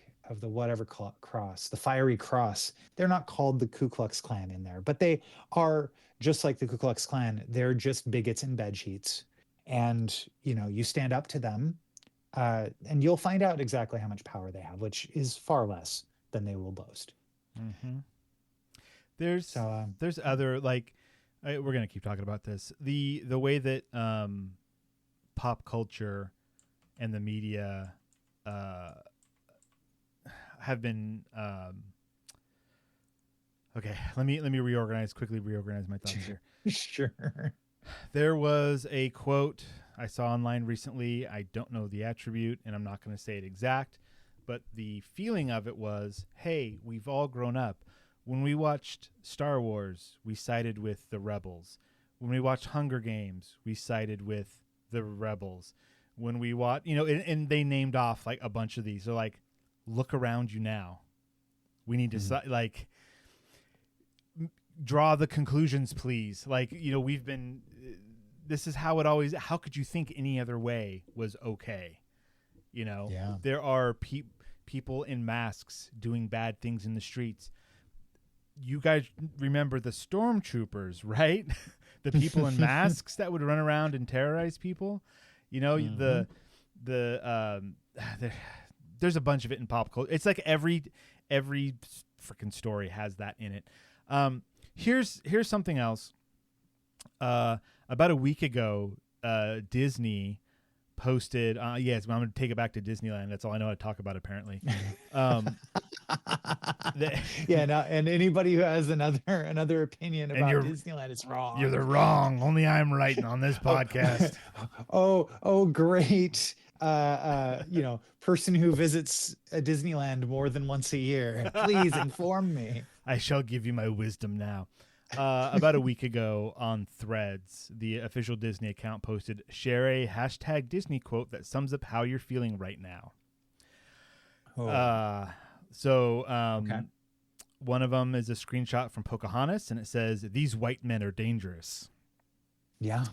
whatever cross, the fiery cross. They're not called the Ku Klux Klan in there, but they are just like the Ku Klux Klan. They're just bigots in bed sheets, and you stand up to them, and you'll find out exactly how much power they have, which is far less than they will boast. there's other, like, we're gonna keep talking about this. The way that pop culture and the media have been okay. Let me quickly reorganize my thoughts here. Sure. There was a quote I saw online recently. I don't know the attribute, and I'm not going to say it exact, but the feeling of it was, hey, we've all grown up. When we watched Star Wars, we sided with the rebels. When we watched Hunger Games, we sided with the rebels. When we watch, and they named off like a bunch of these. They're like, look around you now. We need to draw the conclusions, please. Like, we've been, this is how it always, how could you think any other way was okay? Yeah. There are people in masks doing bad things in the streets. You guys remember the stormtroopers, right? The people in masks that would run around and terrorize people. There's a bunch of it in pop culture. It's like every freaking story has that in it. Here's something else. About a week ago, Disney posted. Yes, I'm going to take it back to Disneyland. That's all I know how to talk about, apparently. And anybody who has another opinion about Disneyland is wrong. You're the wrong. Only I'm right on this podcast. Oh, great. Person who visits a Disneyland more than once a year. Please inform me. I shall give you my wisdom now. About a week ago on Threads, the official Disney account posted, share a hashtag Disney quote that sums up how you're feeling right now. Okay. One of them is a screenshot from Pocahontas, and it says, these white men are dangerous. Yeah.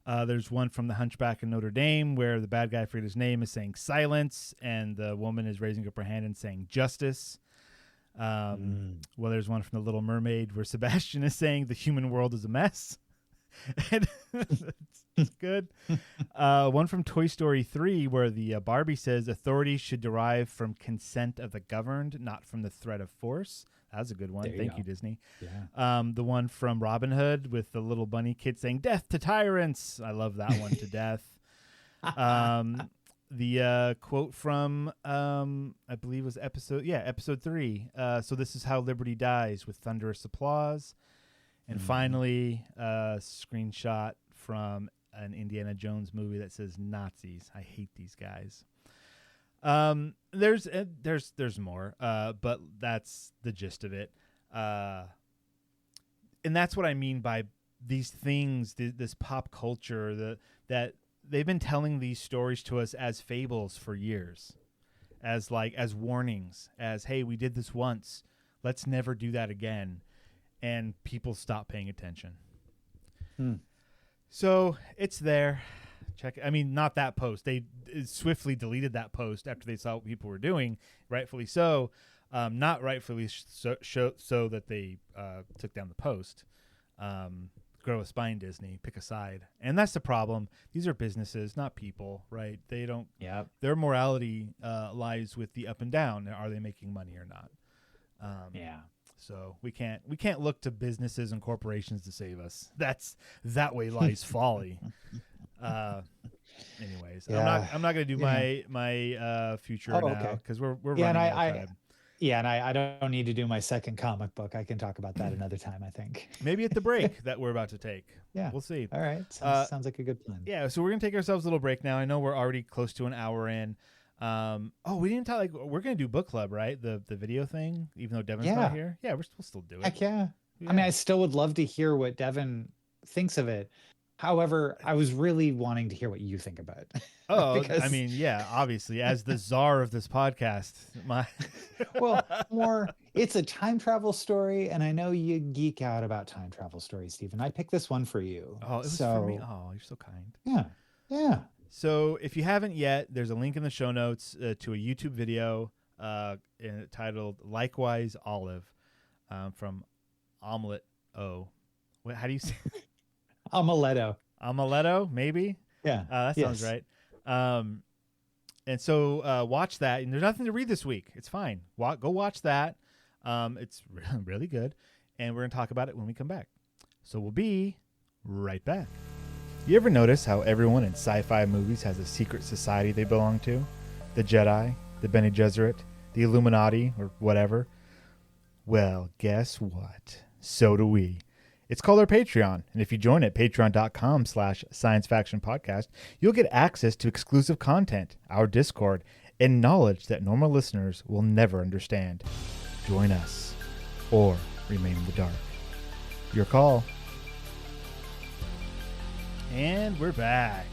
There's one from The Hunchback in Notre Dame where the bad guy, I forget his name, is saying silence, and the woman is raising up her hand and saying justice. Well, there's one from The Little Mermaid where Sebastian is saying the human world is a mess. And it's good. One from Toy Story 3 where the Barbie says authority should derive from consent of the governed, not from the threat of force. That's a good one. Thank you, Disney. Yeah. The one from Robin Hood with the little bunny kid saying death to tyrants. I love that one to death. the quote from I believe it was episode 3. So this is how liberty dies, with thunderous applause. And finally, a screenshot from an Indiana Jones movie that says Nazis. I hate these guys. There's more, but that's the gist of it. And that's what I mean by these things, this pop culture, that they've been telling these stories to us as fables for years, as warnings, as, hey, we did this once, let's never do that again, and people stop paying attention. So it's there. Check. I mean, not that post. They swiftly deleted that post after they saw what people were doing, rightfully so. Not rightfully so that they took down the post. Grow a spine, Disney. Pick a side. And that's the problem. These are businesses, not people, right? They don't. Yep. Their morality lies with the up and down. Are they making money or not? Yeah. So we can't look to businesses and corporations to save us. That way lies folly. Anyways, Yeah. I'm not gonna do my future now because we're running out of time. And I don't need to do my second comic book. I can talk about that another time, I think. Maybe at the break that we're about to take. Yeah, we'll see. All right, sounds like a good plan. Yeah, so we're gonna take ourselves a little break now. I know we're already close to an hour in. We didn't talk, we're gonna do book club, right? The video thing, even though Devin's not here. Yeah, we'll still do it. Heck yeah. I mean, I still would love to hear what Devin thinks of it. However, I was really wanting to hear what you think about it. Oh, I mean, yeah, obviously, as the czar of this podcast, it's a time travel story, and I know you geek out about time travel stories, Stephen. I picked this one for you. Oh, it was for me. Oh, you're so kind. Yeah. So if you haven't yet, there's a link in the show notes to a YouTube video titled "Likewise Olive" from Omelette O. How do you say? Amaletto, maybe. Yeah, that sounds right. And so watch that. And there's nothing to read this week. It's fine. Go watch that. It's really good. And we're going to talk about it when we come back. So we'll be right back. You ever notice how everyone in sci-fi movies has a secret society they belong to? The Jedi, the Bene Gesserit, the Illuminati, or whatever? Well, guess what? So do we. It's called our Patreon, and if you join at patreon.com/sciencefactionpodcast, you'll get access to exclusive content, our Discord, and knowledge that normal listeners will never understand. Join us, or remain in the dark. Your call. And we're back.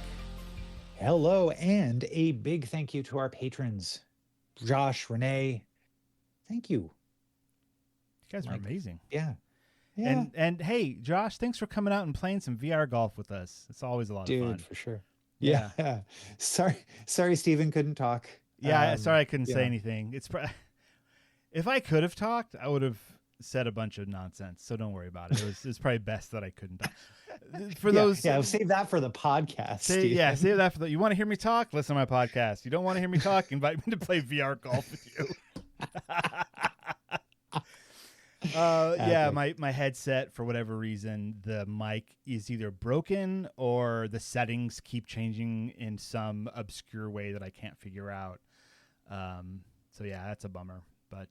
Hello, and a big thank you to our patrons, Josh, Renee. Thank you. You guys are amazing. Yeah. And hey, Josh, thanks for coming out and playing some VR golf with us. It's always a lot of fun. Dude, for sure. Yeah. Sorry, Stephen couldn't talk. Yeah, sorry I couldn't say anything. If I could have talked, I would have said a bunch of nonsense. So don't worry about it. It's probably best that I couldn't talk. Save that for the podcast. Save that for you want to hear me talk? Listen to my podcast. You don't want to hear me talk? Invite me to play VR golf with you. My headset, for whatever reason, the mic is either broken or the settings keep changing in some obscure way that I can't figure out. So yeah, that's a bummer. But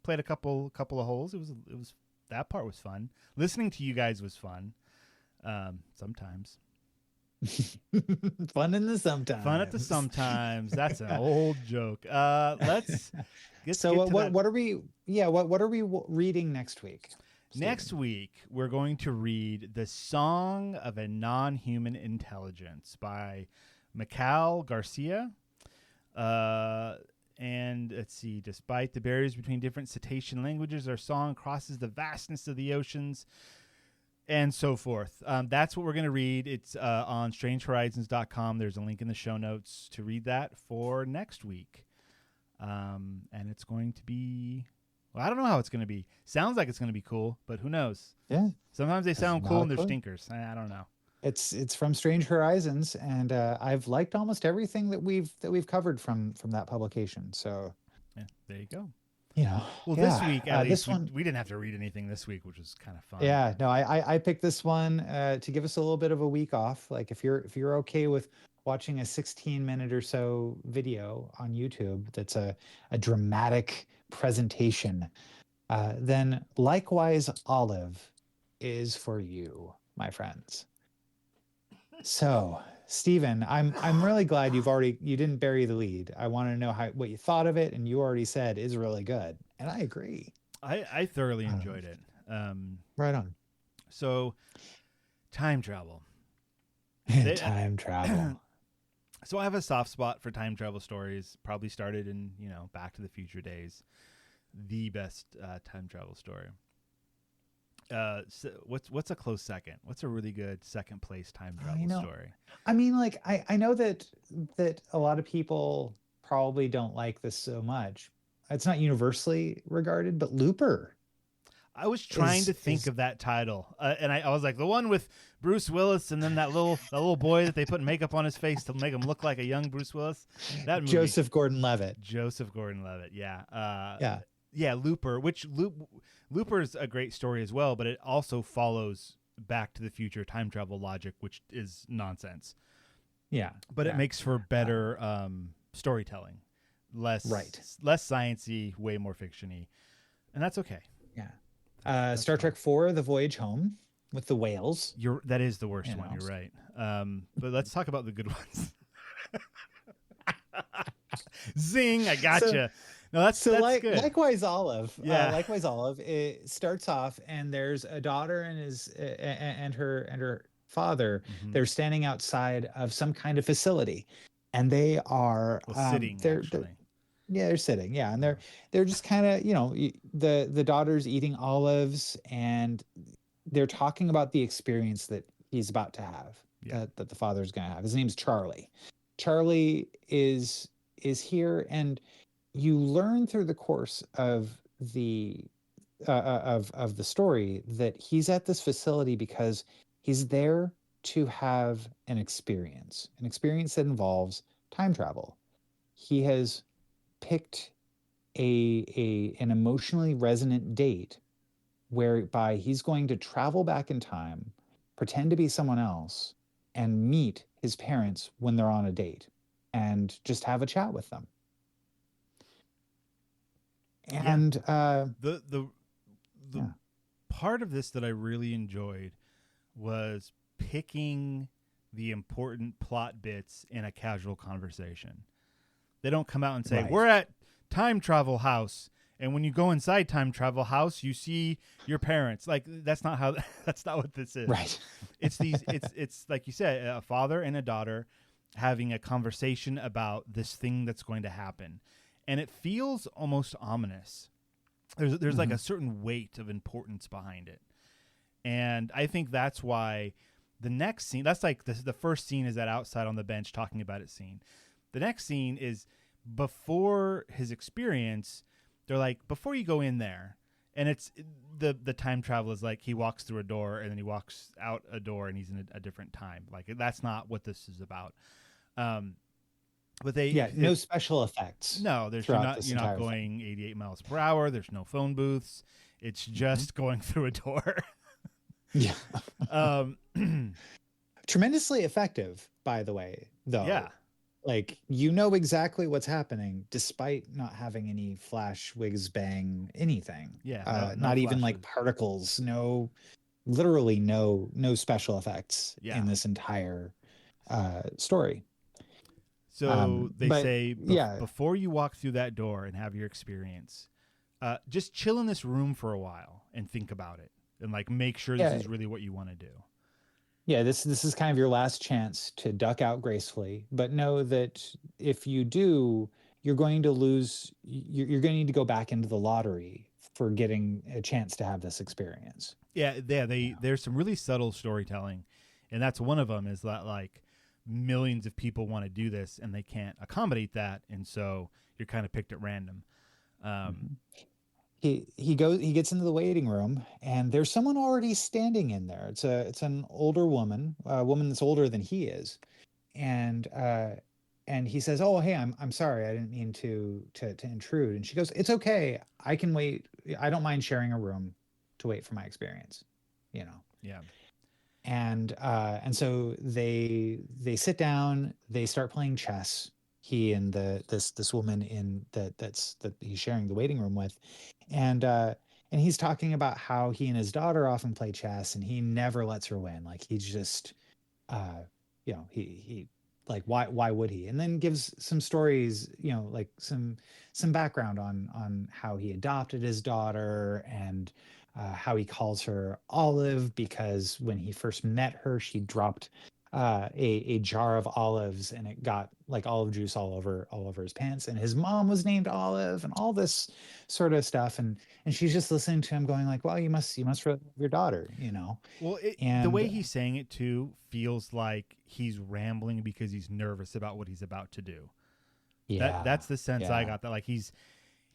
played a couple of holes. It was that part was fun. Listening to you guys was fun. Sometimes. Fun in the sometimes. Fun at the sometimes. That's an old joke. Let's get what are we reading next week? Stephen? Next week we're going to read The Song of a Non-Human Intelligence by Michal Garcia. And let's see, despite the barriers between different cetacean languages, our song crosses the vastness of the oceans, and so forth. That's what we're going to read. It's on strangehorizons.com. There's a link in the show notes to read that for next week. And it's going to be, I don't know how it's going to be. Sounds like it's going to be cool, but who knows? Yeah. Sometimes they sound cool and they're stinkers. I don't know. It's from Strange Horizons, and I've liked almost everything that we've covered from that publication. So yeah, there you go. This week at least we didn't have to read anything this week, which was kind of fun. Yeah, no, I picked this one to give us a little bit of a week off. Like if you're okay with watching a 16-minute or so video on YouTube that's a dramatic presentation, then Likewise Olive is for you, my friends. So, Stephen, I'm really glad you didn't bury the lead. I want to know what you thought of it, and you already said is really good, and I agree. I thoroughly enjoyed it. Right on. So, time travel. Time travel. So I have a soft spot for time travel stories. Probably started in Back to the Future days. The best time travel story. So what's a close second? What's a really good second place time travel story? I mean, like I know that a lot of people probably don't like this so much. It's not universally regarded, but Looper. I was trying to think of that title, and I was like the one with Bruce Willis, and then that little boy that they put makeup on his face to make him look like a young Bruce Willis. That movie, Joseph Gordon-Levitt. Yeah. Yeah. Yeah, Looper. Looper is a great story as well, but it also follows Back to the Future time travel logic, which is nonsense. Yeah, but it makes for better storytelling, less sciencey, way more fictiony, and that's okay. Yeah. Star Trek IV: The Voyage Home with the whales. That is the worst one. You're right. But let's talk about the good ones. Zing! I gotcha. No, that's good. Likewise Olive. Yeah. Likewise Olive. It starts off, and there's a daughter and her father. Mm-hmm. They're standing outside of some kind of facility, and they are sitting. They're sitting. Yeah, and they're just kind of the daughter's eating olives, and they're talking about the experience that he's about to have. Yeah. That the father's going to have. His name's Charlie. Charlie is here, and you learn through the course of the of the story that he's at this facility because he's there to have an experience that involves time travel. He has picked an emotionally resonant date whereby he's going to travel back in time, pretend to be someone else, and meet his parents when they're on a date and just have a chat with them. And the part of this that I really enjoyed was picking the important plot bits in a casual conversation. They don't come out and say, we're at time travel house, and when you go inside time travel house, you see your parents. Like, that's not what this is. Right. It's like you said, a father and a daughter having a conversation about this thing that's going to happen. And it feels almost ominous. There's like a certain weight of importance behind it. And I think that's why the next scene, that's like the first scene is that outside on the bench talking about it scene. The next scene is before his experience. They're like, before you go in there, and it's the time travel is like he walks through a door and then he walks out a door and he's in a different time. Like, that's not what this is about. But no special effects. No, you're not going 88 miles per hour. There's no phone booths. It's just going through a door. Yeah. Tremendously effective, by the way, though. Yeah. Like, exactly what's happening despite not having any flash, whiz, bang, anything. Yeah. No not even like particles. Literally no special effects in this entire story. So they say, before you walk through that door and have your experience, just chill in this room for a while and think about it and like make sure this is really what you want to do. Yeah, this is kind of your last chance to duck out gracefully, but know that if you do, you're going to lose. You're going to need to go back into the lottery for getting a chance to have this experience. Yeah, there's some really subtle storytelling, and that's one of them. Is that like millions of people want to do this and they can't accommodate that, and so you're kind of picked at random. He gets into the waiting room, and there's someone already standing in there. It's an older woman, a woman that's older than he is, and he says, "Oh, hey, I'm sorry, I didn't mean to intrude." And she goes, "It's okay, I can wait. I don't mind sharing a room to wait for my experience." Yeah. And so they sit down, they start playing chess. He and this woman that he's sharing the waiting room with, and he's talking about how he and his daughter often play chess, and he never lets her win. Like he's just uh he like why would he, and then gives some stories, like some background on how he adopted his daughter, and how he calls her Olive because when he first met her she dropped a jar of olives and it got like olive juice all over his pants, and his mom was named Olive, and all this sort of stuff, and she's just listening to him going like, well, you must love your daughter. Well, the way And he's saying it too feels like he's rambling because he's nervous about what he's about to do. yeah, That's the sense I yeah. got, that like he's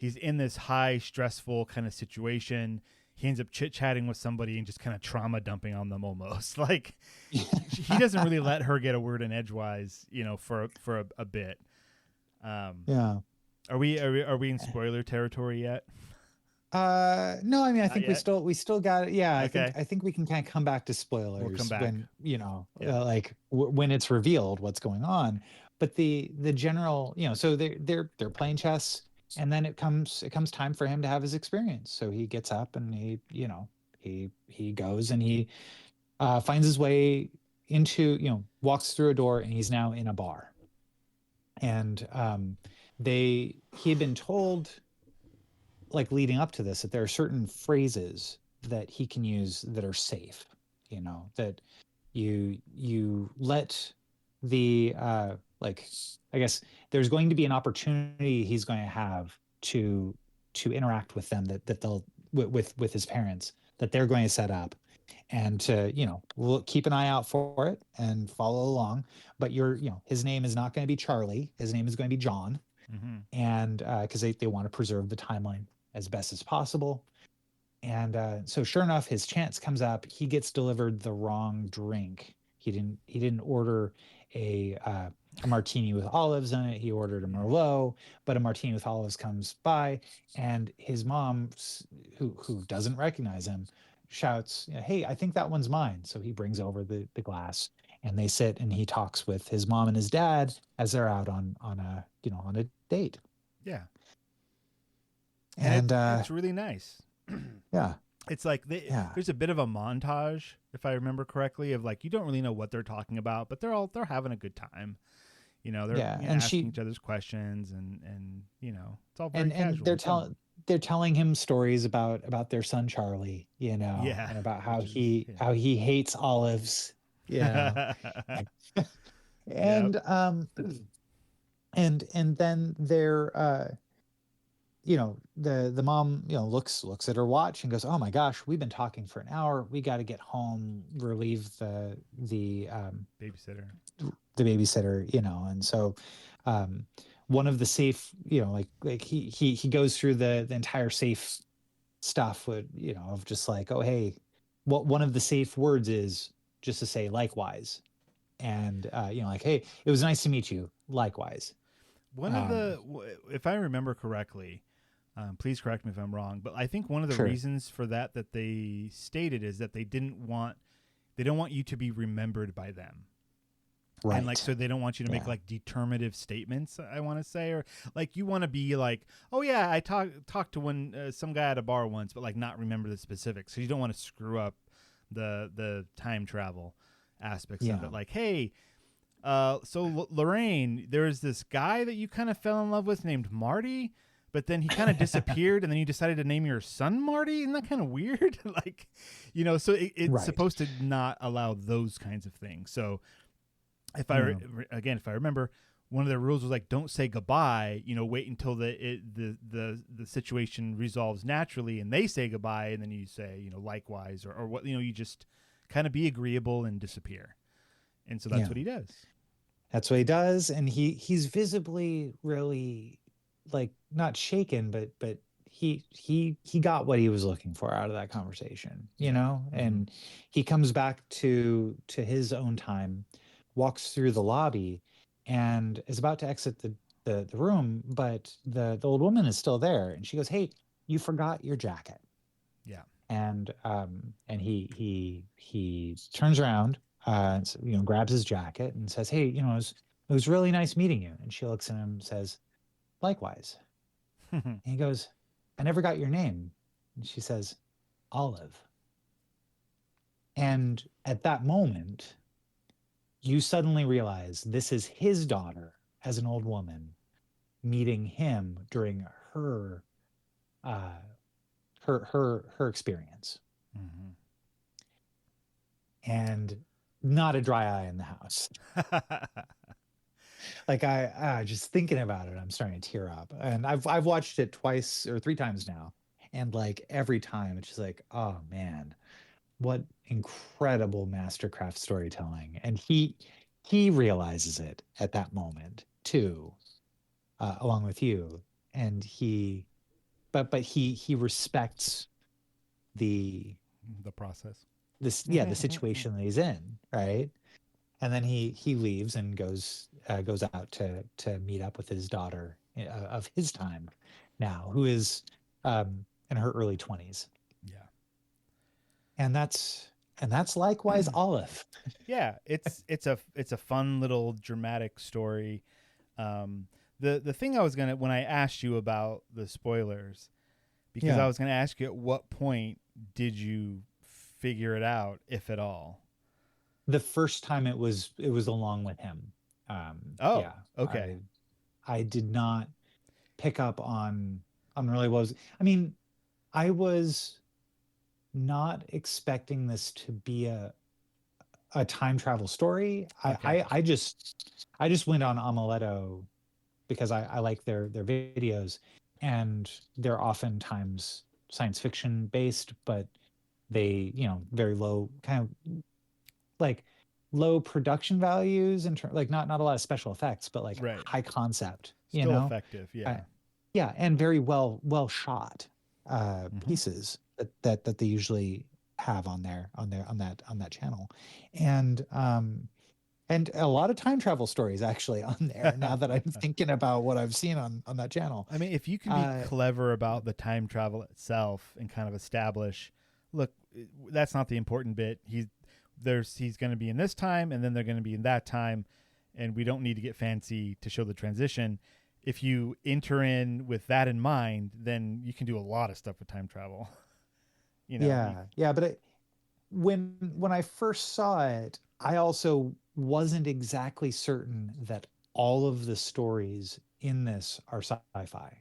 in this high stressful kind of situation. He ends up chit chatting with somebody and just kind of trauma dumping on them almost. Like he doesn't really let her get a word in edgewise, for a bit. Yeah. Are we in spoiler territory yet? No, I mean, I Not think we yet. still got it. Yeah, Okay, I think we can kind of come back to we'll come spoilers back. when, Yeah. like when it's revealed what's going on. But the general, so they're playing chess, and then it comes time for him to have his experience. So he gets up and he goes and he finds his way into, walks through a door, and he's now in a bar. And he had been told, like leading up to this, that there are certain phrases that he can use that are safe, that you let the like, I guess there's going to be an opportunity he's going to have to interact with them, that they'll with his parents, that they're going to set up, and to look, keep an eye out for it and follow along. But his name is not going to be Charlie, his name is going to be John. Mm-hmm. And because they want to preserve the timeline as best as possible. And so sure enough, his chance comes up. He gets delivered the wrong drink. He didn't order a martini with olives in it. He ordered a Merlot, but a martini with olives comes by, and his mom, who doesn't recognize him, shouts, "Hey, I think that one's mine." So he brings over the glass, and they sit, and he talks with his mom and his dad as they're out on a date. Yeah, and And it's really nice. yeah, It's like yeah, there's a bit of a montage, if I remember correctly, of like you don't really know what they're talking about, but they're having a good time. They're yeah. And asking each other's questions, and it's all very and casual and fun. they're telling him stories about their son Charlie, Yeah, and about how which is he hates olives, you know. yeah. Yep. And and then they're the mom, looks at her watch and goes, "Oh my gosh, we've been talking for an hour. We got to get home, relieve Babysitter. the babysitter," and so um one of the safe, like he goes through the entire safe stuff with, of just like, "Oh, hey, what one of the safe words is just to say likewise." And like, "Hey, it was nice to meet you, likewise." One of um if I remember correctly, please correct me if I'm wrong, but I think one of the sure. reasons for that they stated is that they don't want you to be remembered by them. And like, Right. so they don't want you to make Yeah. like determinative statements, I want to say, or like you want to be like, oh yeah, I talked to some guy at a bar once, but like not remember the specifics. So you don't want to screw up the time travel aspects of Yeah. it. Like, hey, so Lorraine, there was this guy that you kind of fell in love with named Marty, but then he kind of disappeared, and then you decided to name your son Marty. Isn't that kind of weird? Like, so it's Right. supposed to not allow those kinds of things. So Yeah. if I remember, one of the rules was like, don't say goodbye. Wait until the situation resolves naturally, and they say goodbye, and then you say likewise, or what you just kind of be agreeable and disappear. And so that's Yeah. what he does. That's what he does, and he's visibly really, like, not shaken, but he got what he was looking for out of that conversation, Yeah. Mm-hmm. and he comes back to his own time, walks through the lobby, and is about to exit the room, but the old woman is still there, and she goes, "Hey, you forgot your jacket." Yeah. and he turns around, grabs his jacket and says, "Hey, it was really nice meeting you." And she looks at him and says, "Likewise." And he goes, "I never got your name." And she says, "Olive." And at that moment, you suddenly realize this is his daughter as an old woman meeting him during her uh, her experience, Mhm. and not a dry eye in the house. Like I just thinking about it, I'm starting to tear up. And I've watched it twice or three times now, and like every time it's just like, oh man, what incredible mastercraft storytelling. And he realizes it at that moment too, along with you. And he respects the The process. the situation that he's in, right? And then he leaves and goes out to meet up with his daughter of his time now, who is in her early 20s. Yeah. And that's likewise Olive. Yeah, it's a fun little dramatic story. The thing I was gonna, when I asked you about the spoilers, because I Yeah. was gonna ask you, at what point did you figure it out, if at all? The first time it was along with him. Oh, Yeah. okay. I did not pick up on really what was. I mean, I was not expecting this to be a time travel story. Okay. I just went on Amaretto because I like their videos, and they're oftentimes science fiction based, but they, very low, kind of like low production values in terms, like not a lot of special effects, but like Right. high concept, Still effective. uh, Yeah. yeah, and very well shot Hmm. pieces that they usually have on that channel. And a lot of time travel stories actually on there, now that I'm thinking about what I've seen on that channel. I mean, if you can be uh clever about the time travel itself and kind of establish, look, that's not the important bit. He's going to be in this time, and then they're going to be in that time, and we don't need to get fancy to show the transition. If you enter in with that in mind, then you can do a lot of stuff with time travel. yeah, but when I first saw it, I also wasn't exactly certain that all of the stories in this are sci-fi.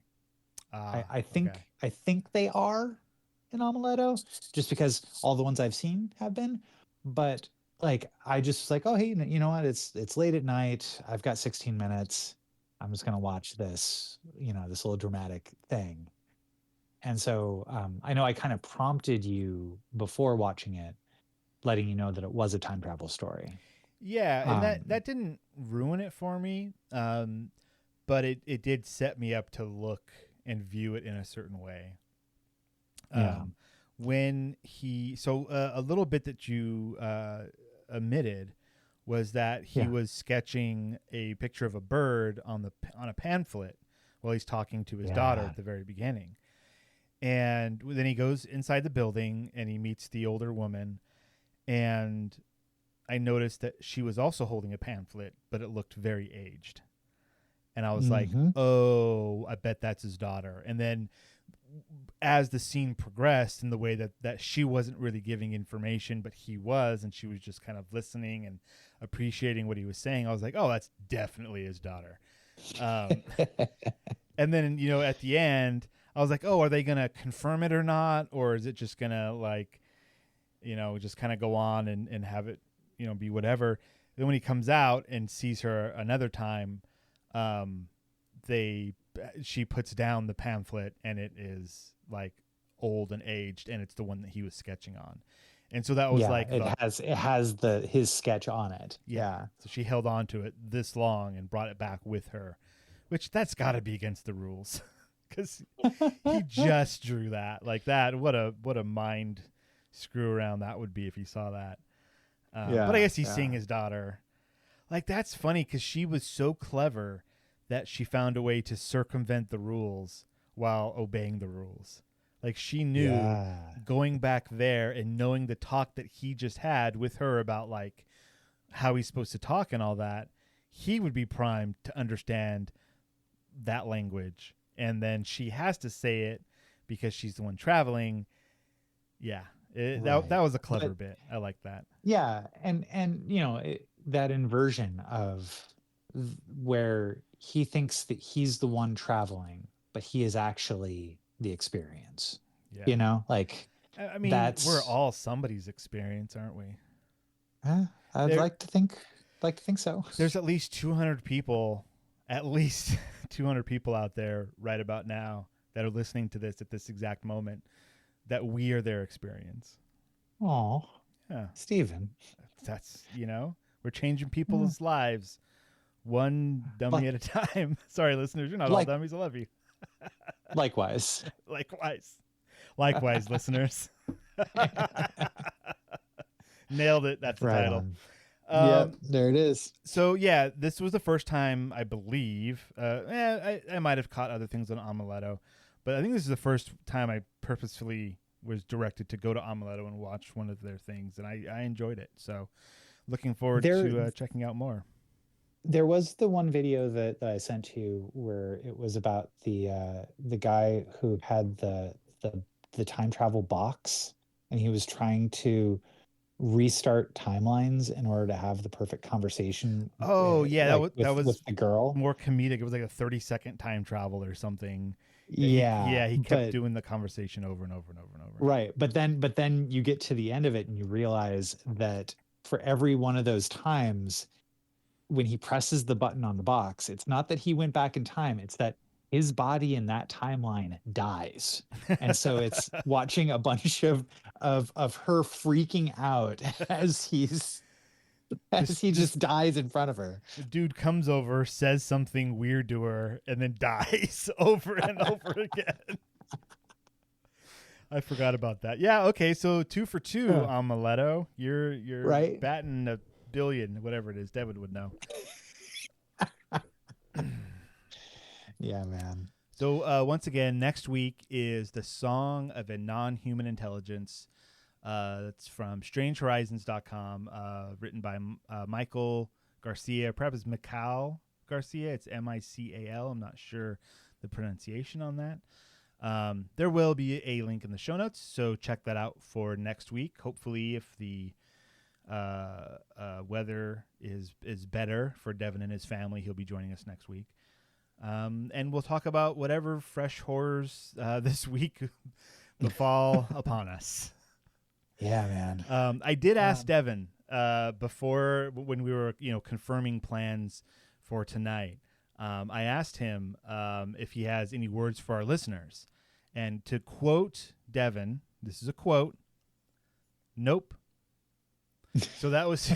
I, Ah, I okay. think I think they are in Omeletto, just because all the ones I've seen have been. But like I just like, oh hey, you know what? It's late at night. I've got 16 minutes. I'm just gonna watch this, this little dramatic thing. And so I know I kind of prompted you before watching it, letting you know that it was a time travel story. Yeah, and that Um, that didn't ruin it for me, but it did set me up to look and view it in a certain way. yeah, Um, when a little bit that you omitted was that he yeah, was sketching a picture of a bird on a pamphlet while he's talking to his daughter yeah, at the very beginning. And then he goes inside the building and he meets the older woman. And I noticed that she was also holding a pamphlet, but it looked very aged. And I was like, hmm oh, I bet that's his daughter. And then as the scene progressed, in the way that she wasn't really giving information, but he was, and she was just kind of listening and appreciating what he was saying, I was like, oh, that's definitely his daughter. Um, and then, at the end, I was like, oh, are they going to confirm it or not? Or is it just going to, like, just kind of go on and have it, be whatever. Then when he comes out and sees her another time, um, they she puts down the pamphlet, and it is like old and aged, and it's the one that he was sketching on. And so that was yeah. like It has his sketch on it. yeah. Yeah, So she held on to it this long and brought it back with her, which that's got to be against the rules, because he just drew that like that. What a mind screw around that would be if he saw that. But I yeah, guess he's seeing yeah, his daughter. Like, that's funny because she was so clever that she found a way to circumvent the rules while obeying the rules. Like she knew going back there and knowing the talk that he just had with her about like how he's supposed to talk and all that, he would be primed to understand that language. And then she has to say it because she's the one traveling. Yeah. That was a clever bit. I like that. Yeah. And that inversion of where he thinks that he's the one traveling, but he is actually the experience. Yeah. Like, I mean, we're all somebody's experience, aren't we? I'd like to think so. There's at least 200 people out there right about now that are listening to this at this exact moment that we are their experience. Oh, yeah, Stephen. That's, we're changing people's lives one dummy at a time. Sorry, listeners, you're not all dummies. I love you. Likewise, listeners. Nailed it. That's the title. Yep, there it is. So yeah, this was the first time I believe. I might have caught other things on Amuleto, but I think this is the first time I purposefully was directed to go to Amuleto and watch one of their things, and I enjoyed it. So looking forward to checking out more. There was the one video that I sent to you where it was about the guy who had the time travel box, and he was trying to restart timelines in order to have the perfect conversation. Oh yeah, that was with the girl. More comedic. It was like a 30-second time travel or something. Yeah. He kept doing the conversation over and over and over and over. Right. But then you get to the end of it and you realize that for every one of those times when he presses the button on the box, it's not that he went back in time, it's that his body in that timeline dies. And so it's watching a bunch of her freaking out as he just dies in front of her. The dude comes over, says something weird to her, and then dies over and over again. I forgot about that. Yeah, okay, so 2 for 2, Amuleto. You're right? Batting $1 billion, whatever it is. Devin would know. Yeah, man. So once again, next week is The Song of a Non-Human Intelligence. That's from strangehorizons.com, written by Michael Garcia. Perhaps it's Mical Garcia. It's Mical. I'm not sure the pronunciation on that. There will be a link in the show notes, so check that out for next week. Hopefully, if the weather is better for Devin and his family, he'll be joining us next week. And we'll talk about whatever fresh horrors this week befall upon us. Yeah, man. I did ask Devin before, when we were confirming plans for tonight. I asked him if he has any words for our listeners, and to quote Devin, this is a quote. Nope. So that was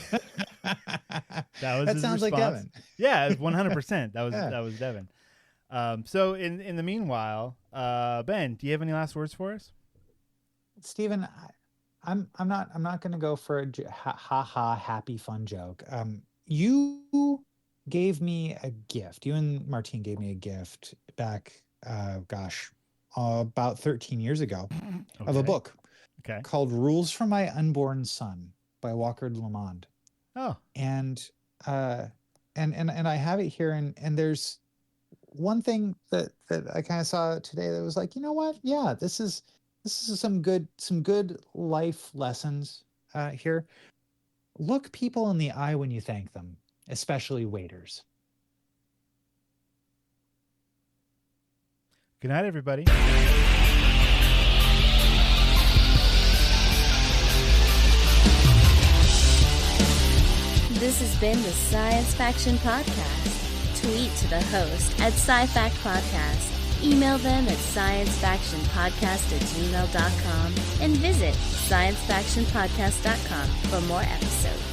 that sounds response. like Devin. Yeah, 100%. That was Devin. So in the meanwhile, Ben, do you have any last words for us? Stephen, I'm not going to go for a happy fun joke. You gave me a gift. You and Martine gave me a gift back, about 13 years ago, of a book called "Rules for My Unborn Son" by Walker Lamond. Oh, and I have it here, and there's one thing that I kind of saw today that was like, you know what? Yeah, this is some good life lessons here. Look people in the eye when you thank them, especially waiters. Good night, everybody. This has been the Science Faction Podcast. Tweet to the host at SciFact Podcast. Email them at sciencefactionpodcast@gmail.com and visit sciencefactionpodcast.com for more episodes.